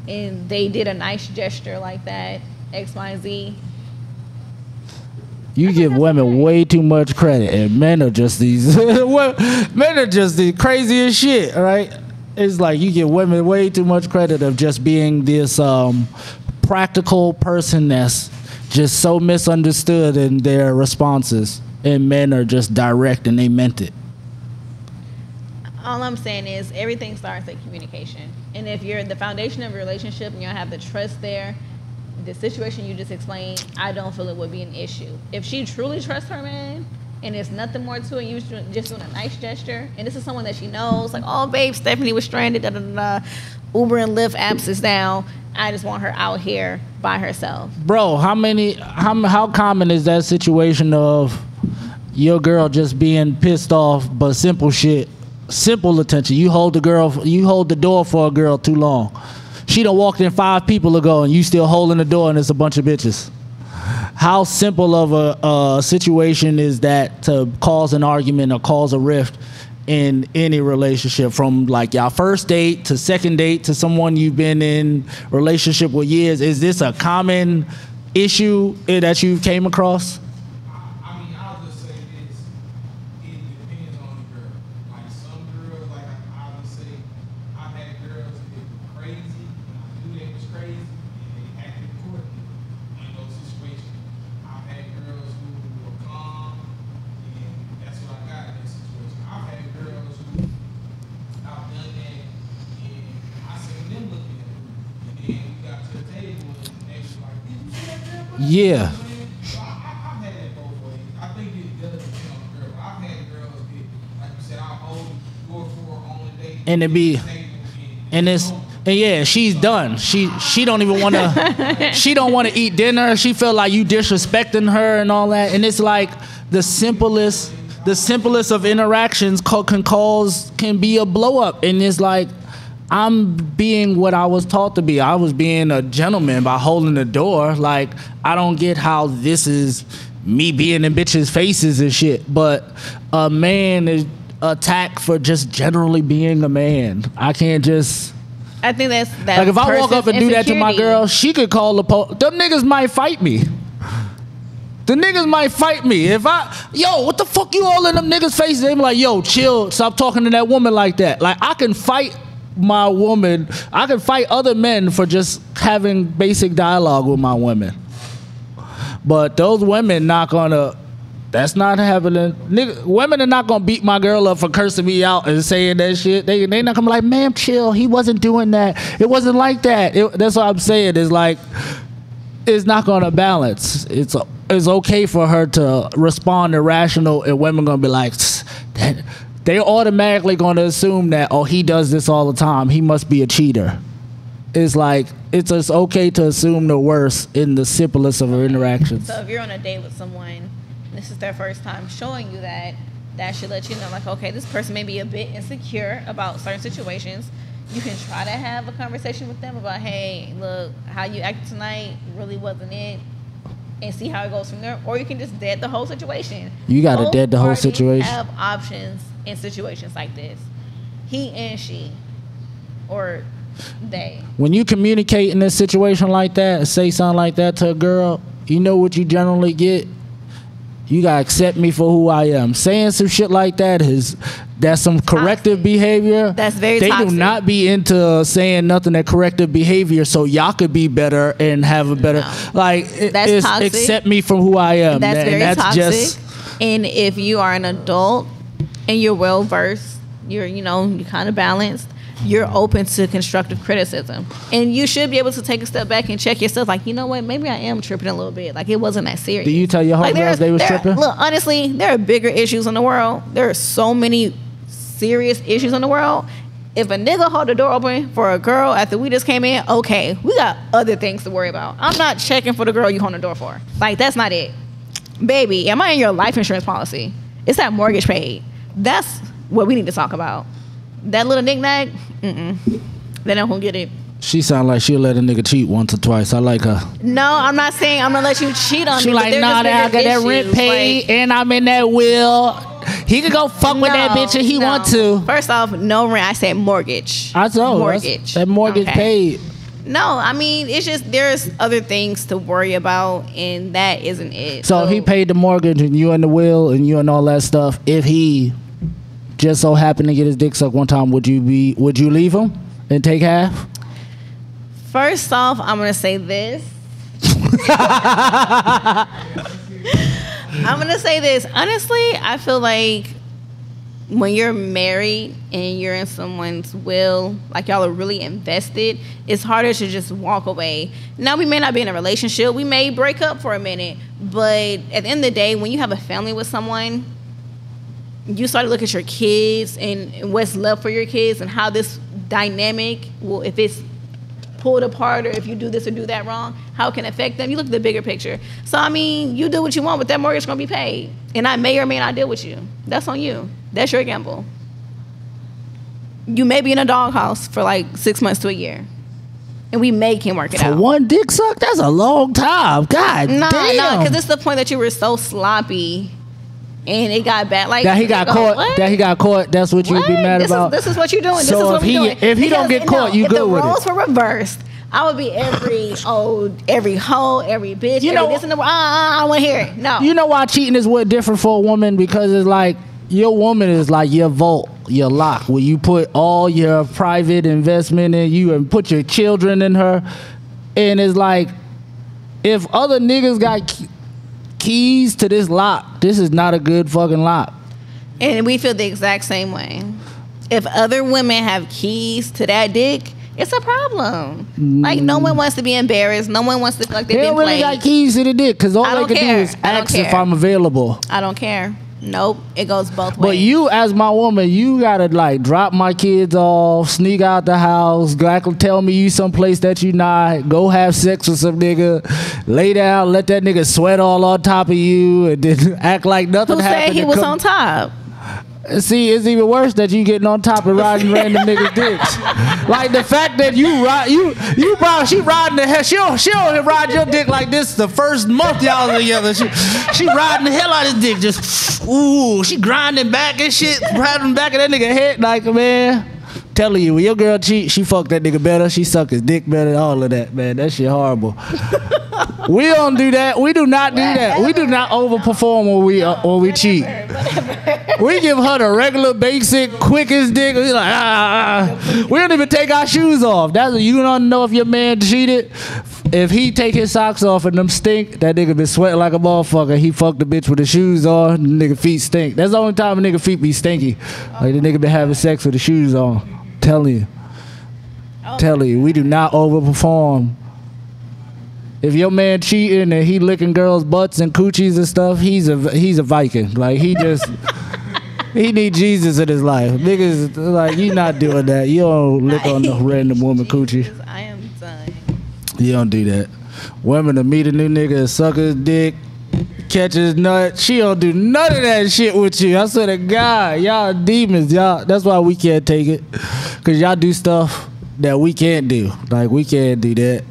and they did a nice gesture like that, X, Y, Z. You give women way too much credit, and men are just these. Men are just the craziest shit, right? It's like you give women way too much credit of just being this practical person that's just so misunderstood in their responses. And men are just direct and they meant it. All I'm saying is everything starts at communication. And if you're the foundation of a relationship and you don't have the trust there, the situation you just explained, I don't feel it would be an issue. If she truly trusts her man and there's nothing more to it, you just doing a nice gesture, and this is someone that she knows, like, oh, babe, Stephanie was stranded, Uber and Lyft apps is down. I just want her out here by herself. Bro, how common is that situation of your girl just being pissed off, but simple shit, simple attention? You hold the door for a girl too long. She done walked in 5 people ago and you still holding the door and it's a bunch of bitches. How simple of a situation is that to cause an argument or cause a rift in any relationship, from like y'all first date to second date to someone you've been in relationship with years? Is this a common issue that you came across? I mean, I'll just say this. It depends on the girl. Like some girls, like I would say, I've had girls that were crazy, and I knew they was crazy, and they acted accordingly in those situations. I've had girls who were calm, and that's what I got in that situation. I've had girls who I've done that, and I seen them looking at me, and then we got to the table, and they was like, "Did you see that girl?" Yeah. So I've had that both ways. I think it does depend on the girl. I've had girls that, like you said, I'll hold the door for her on the date, And it be, and it's, and yeah, she's done. She don't even want to. She don't want to eat dinner. She feel like you disrespecting her and all that. And it's like the simplest of interactions can be a blow up. And it's like, I'm being what I was taught to be. I was being a gentleman by holding the door. Like, I don't get how this is me being in bitches' faces and shit. But a man is, attacked for just generally being a man. I can't just. I think that's that. Like if I walk up and do that to my insecurity. girl, she could call the police. Them niggas might fight me. The niggas might fight me. If what the fuck you all in them niggas' faces? They be like, yo, chill, stop talking to that woman like that. Like I can fight my woman. I can fight other men for just having basic dialogue with my women. But those women not gonna. That's not happening. Nigga, women are not gonna beat my girl up for cursing me out and saying that shit. They not gonna be like, ma'am, chill. He wasn't doing that. It wasn't like that. That's what I'm saying. Is like, it's not gonna balance. It's okay for her to respond irrational, and women gonna be like, that. They automatically gonna assume that, oh, he does this all the time. He must be a cheater. It's like it's okay to assume the worst in the simplest of her interactions. So if you're on a date with someone, this is their first time showing you that should let you know, like, okay, this person may be a bit insecure about certain situations. You can try to have a conversation with them about, hey, look, how you acted tonight really wasn't it, and see how it goes from there. Or you can just dead the whole situation. You got to dead the whole parties situation. Have options in situations like this. He and she, or they. When you communicate in a situation like that and say something like that to a girl, you know what you generally get? You gotta accept me for who I am. Saying some shit like that's some corrective toxic behavior. That's very They toxic. do not be into saying nothing that corrective behavior so y'all could be better and have a better That's toxic. accept me for who I am. That's very that's toxic. just And if you are an adult and you're well versed, you're kind of balanced, you're open to constructive criticism. And you should be able to take a step back and check yourself, like, you know what, maybe I am tripping a little bit. Like, it wasn't that serious. Do you tell your homegirls they was tripping? Look, honestly, there are bigger issues in the world. There are so many serious issues in the world. If a nigga hold the door open for a girl after we just came in, okay, we got other things to worry about. I'm not checking for the girl you hold the door for. Like, that's not it. Baby, am I in your life insurance policy? Is that mortgage paid? That's what we need to talk about. That little knick-knack, they not gonna get it. She sound like she'll let a nigga cheat once or twice. I like her. No, I'm not saying I'm gonna let you cheat on me. She but like, they're nah, just I got bigger that rent issues. paid Like, and I'm in that will. He could go fuck with that bitch if he no. want to. First off, no rent. I said mortgage. I told mortgage. that mortgage Okay. paid. No, I mean, it's just there's other things to worry about, and that isn't it. So if he paid the mortgage and you in the will and you and all that stuff, if he just so happened to get his dick sucked one time, would you leave him and take half? First off, I'm gonna say this. I'm gonna say this. Honestly, I feel like when you're married and you're in someone's will, like y'all are really invested, it's harder to just walk away. Now, we may not be in a relationship, we may break up for a minute, but at the end of the day, when you have a family with someone, you start to look at your kids and what's left for your kids and how this dynamic will, if it's pulled apart or if you do this or do that wrong, how it can affect them. You look at the bigger picture. So, I mean, you do what you want, but that mortgage is going to be paid. And I may or may not deal with you. That's on you. That's your gamble. You may be in a doghouse for like 6 months to a year. And we can work it For out. one dick suck? That's a long time. God No, damn. because it's the point that you were so sloppy and it got bad. Like That he got caught. what? That he got caught. That's what you'd be mad this about. Is, this is what you're doing. This So is what if we're he- doing. if he don't get caught, you if good with the it. roles were reversed, I would be every hoe, every bitch, You every know- this and the I don't want to hear it. No. You know why cheating is what different for a woman? Because it's like your woman is like your vault, your lock, where you put all your private investment in you and put your children in her. And it's like, if other niggas got keys to this lock, this is not a good fucking lock. And we feel the exact same way. If other women have keys to that dick, it's a problem. Like, no one wants to be embarrassed. No one wants to feel like They they've been don't really played. got keys to the dick because all I they don't can do care. is I don't ask if care. I'm available. I don't care. Nope. It goes both ways. But you, as my woman, you gotta like drop my kids off, sneak out the house, tell me you someplace that you not, go have sex with some nigga, lay down, let that nigga sweat all on top of you, and then act like nothing Who happened. said he and was come- on top? See, it's even worse that you getting on top and riding random niggas' dicks. Like the fact that she riding the hell, she'll ride your dick like this the first month y'all together. She riding the hell out of his dick, just ooh, she grinding back and shit, riding back of that nigga head, like man. Telling you, when your girl cheat, she fuck that nigga better, she suck his dick better, all of that, man. That shit horrible. We don't do that. We do not do that. We do not overperform when we cheat. We give her the regular, basic, quickest dick. We like We don't even take our shoes off. You don't know if your man cheated. If he take his socks off and them stink, that nigga been sweating like a motherfucker. He fucked the bitch with the shoes on. The nigga feet stink. That's the only time a nigga feet be stinky. Like the nigga been having sex with the shoes on. Telling you, we do not overperform. If your man cheating and he licking girls' butts and coochies and stuff, he's a Viking. Like he need Jesus in his life. Niggas like you not doing that. You don't lick on no random woman coochie. I am done. You don't do that. Women to meet a new nigga and suck his dick, catch his nut. She don't do none of that shit with you. I swear to God, y'all demons, y'all. That's why we can't take it, cause y'all do stuff that we can't do. Like we can't do that.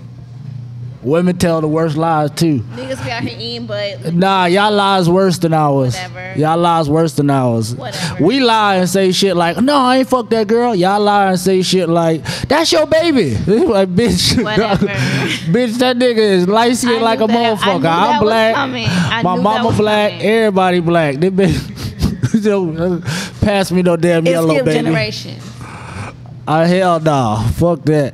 Women tell the worst lies too. Niggas be out here eating, but nah, y'all lies worse than ours. Whatever. Y'all lies worse than ours. Whatever. We lie and say shit like, no, I ain't fuck that girl. Y'all lie and say shit like, that's your baby. Like, bitch, Whatever. bitch, that nigga is light skinned like a motherfucker. I'm black. My mama black. Everybody black. They been pass me no damn yellow baby. Generation. Hell nah. Fuck that.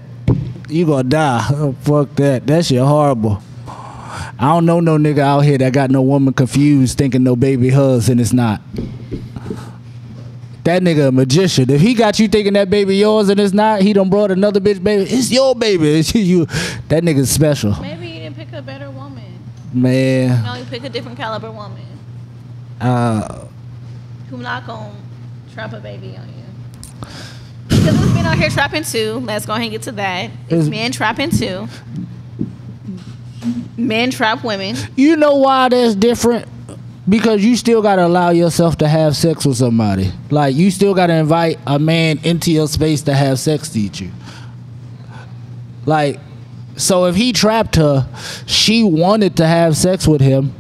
You gonna die. Oh, fuck that. That shit horrible. I don't know no nigga out here that got no woman confused thinking no baby hers and it's not. That nigga a magician. If he got you thinking that baby yours and it's not, he done brought another bitch baby. It's your baby. It's you. That nigga's special. Maybe you didn't pick a better woman. Man. No, you pick a different caliber woman. Who not gonna trap a baby on you? Because there's men out here trapping too. Let's go ahead and get to that. It's men trapping too. Men trap women. You know why that's different? Because you still gotta allow yourself to have sex with somebody. Like you still gotta invite a man into your space to have sex with you. Like, so if he trapped her, she wanted to have sex with him.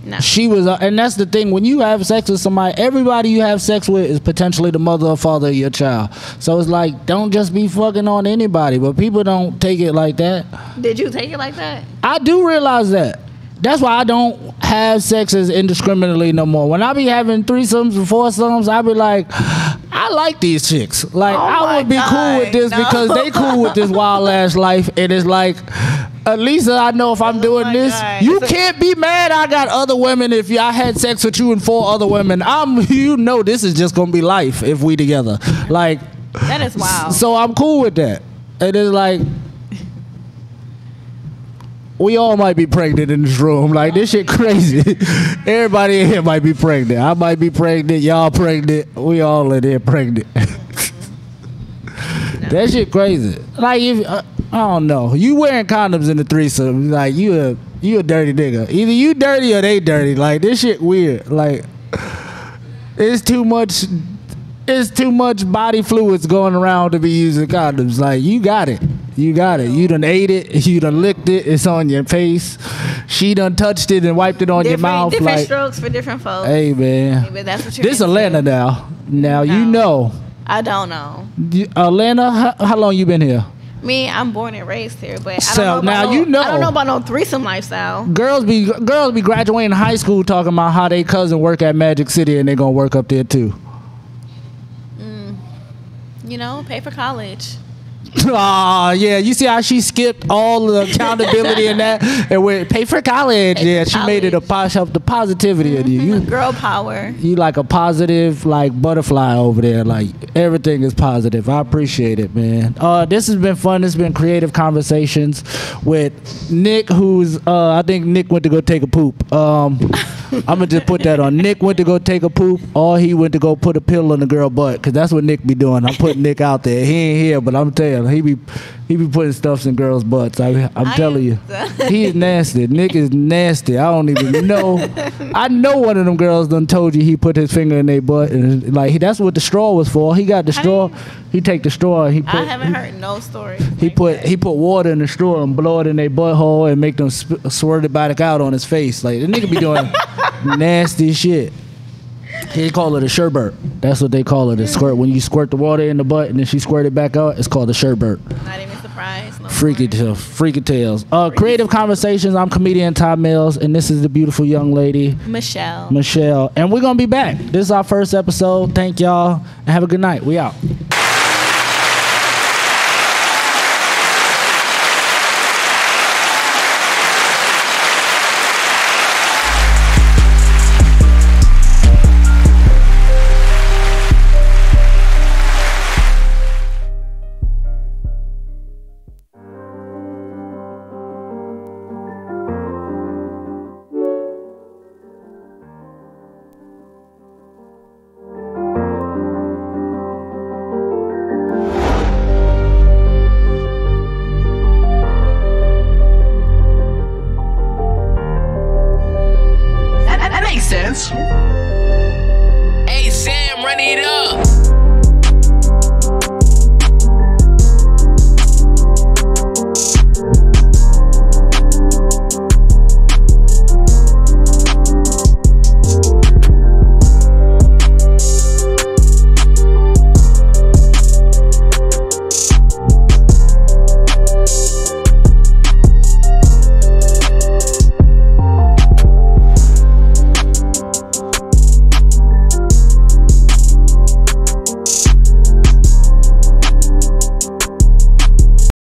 No. She was, and that's the thing. When you have sex with somebody, everybody you have sex with is potentially the mother or father of your child. So it's like, don't just be fucking on anybody. But people don't take it like that. Did you take it like that? I do realize that. That's why I don't have sex as indiscriminately no more. When I be having threesomes and foursomes, I be like, I like these chicks. Like, I would be cool with this because they cool with this wild ass life. And it's like, at least I know if I'm doing this, you can't be mad I got other women if I had sex with you and 4 other women. You know this is just gonna be life if we together. Like, that is wild. So I'm cool with that. It is like, we all might be pregnant in this room. Like, this shit crazy. Everybody in here might be pregnant. I might be pregnant. Y'all pregnant. We all in here pregnant. That shit crazy. Like, if I don't know, you wearing condoms in the threesome, like you a dirty nigga. Either you dirty or they dirty. Like, this shit weird. Like, it's too much body fluids going around to be using condoms. Like, you got it. You done ate it. You done licked it. It's on your face. She done touched it and wiped it on your mouth. Different like, strokes for different folks. Hey, man. Maybe that's what you're This into. Atlanta now. Now, No. you know. I don't know. Atlanta, how long you been here? Me, I'm born and raised here, but So, I don't now know you know. I don't know about no threesome lifestyle. Girls be graduating high school talking about how they cousin work at Magic City and they gonna work up there too. You know, pay for college. Oh yeah, you see how she skipped all the accountability in that and went pay for college. Pay Yeah, for she made it the positivity in you. Girl power. You like a positive like butterfly over there. Like everything is positive. I appreciate it, man. This has been fun. It's been creative conversations with Nick, who's I think Nick went to go take a poop. I'm gonna just put that on. Nick went to go take a poop, or he went to go put a pill in the girl butt, cause that's what Nick be doing. I'm putting Nick out there. He ain't here, but I'm telling you, he be He be putting stuffs in girls' butts. I'm telling you. He is nasty. Nick is nasty. I don't even know. I know one of them girls done told you he put his finger in their butt. And like that's what the straw was for. He got the straw. He take the straw and he put. I haven't heard no story. He put water in the straw and blow it in their butthole and make them squirt it back out on his face. Like the nigga be doing nasty shit. They call it a sherbet. That's what they call it. A squirt. When you squirt the water in the butt and then she squirt it back out, it's called a sherbet. Not even surprised. No Freaky tales. Creative Conversations. I'm comedian Todd Mills, and this is the beautiful young lady Michelle. And we're gonna be back. This is our first episode. Thank y'all, and have a good night. We out.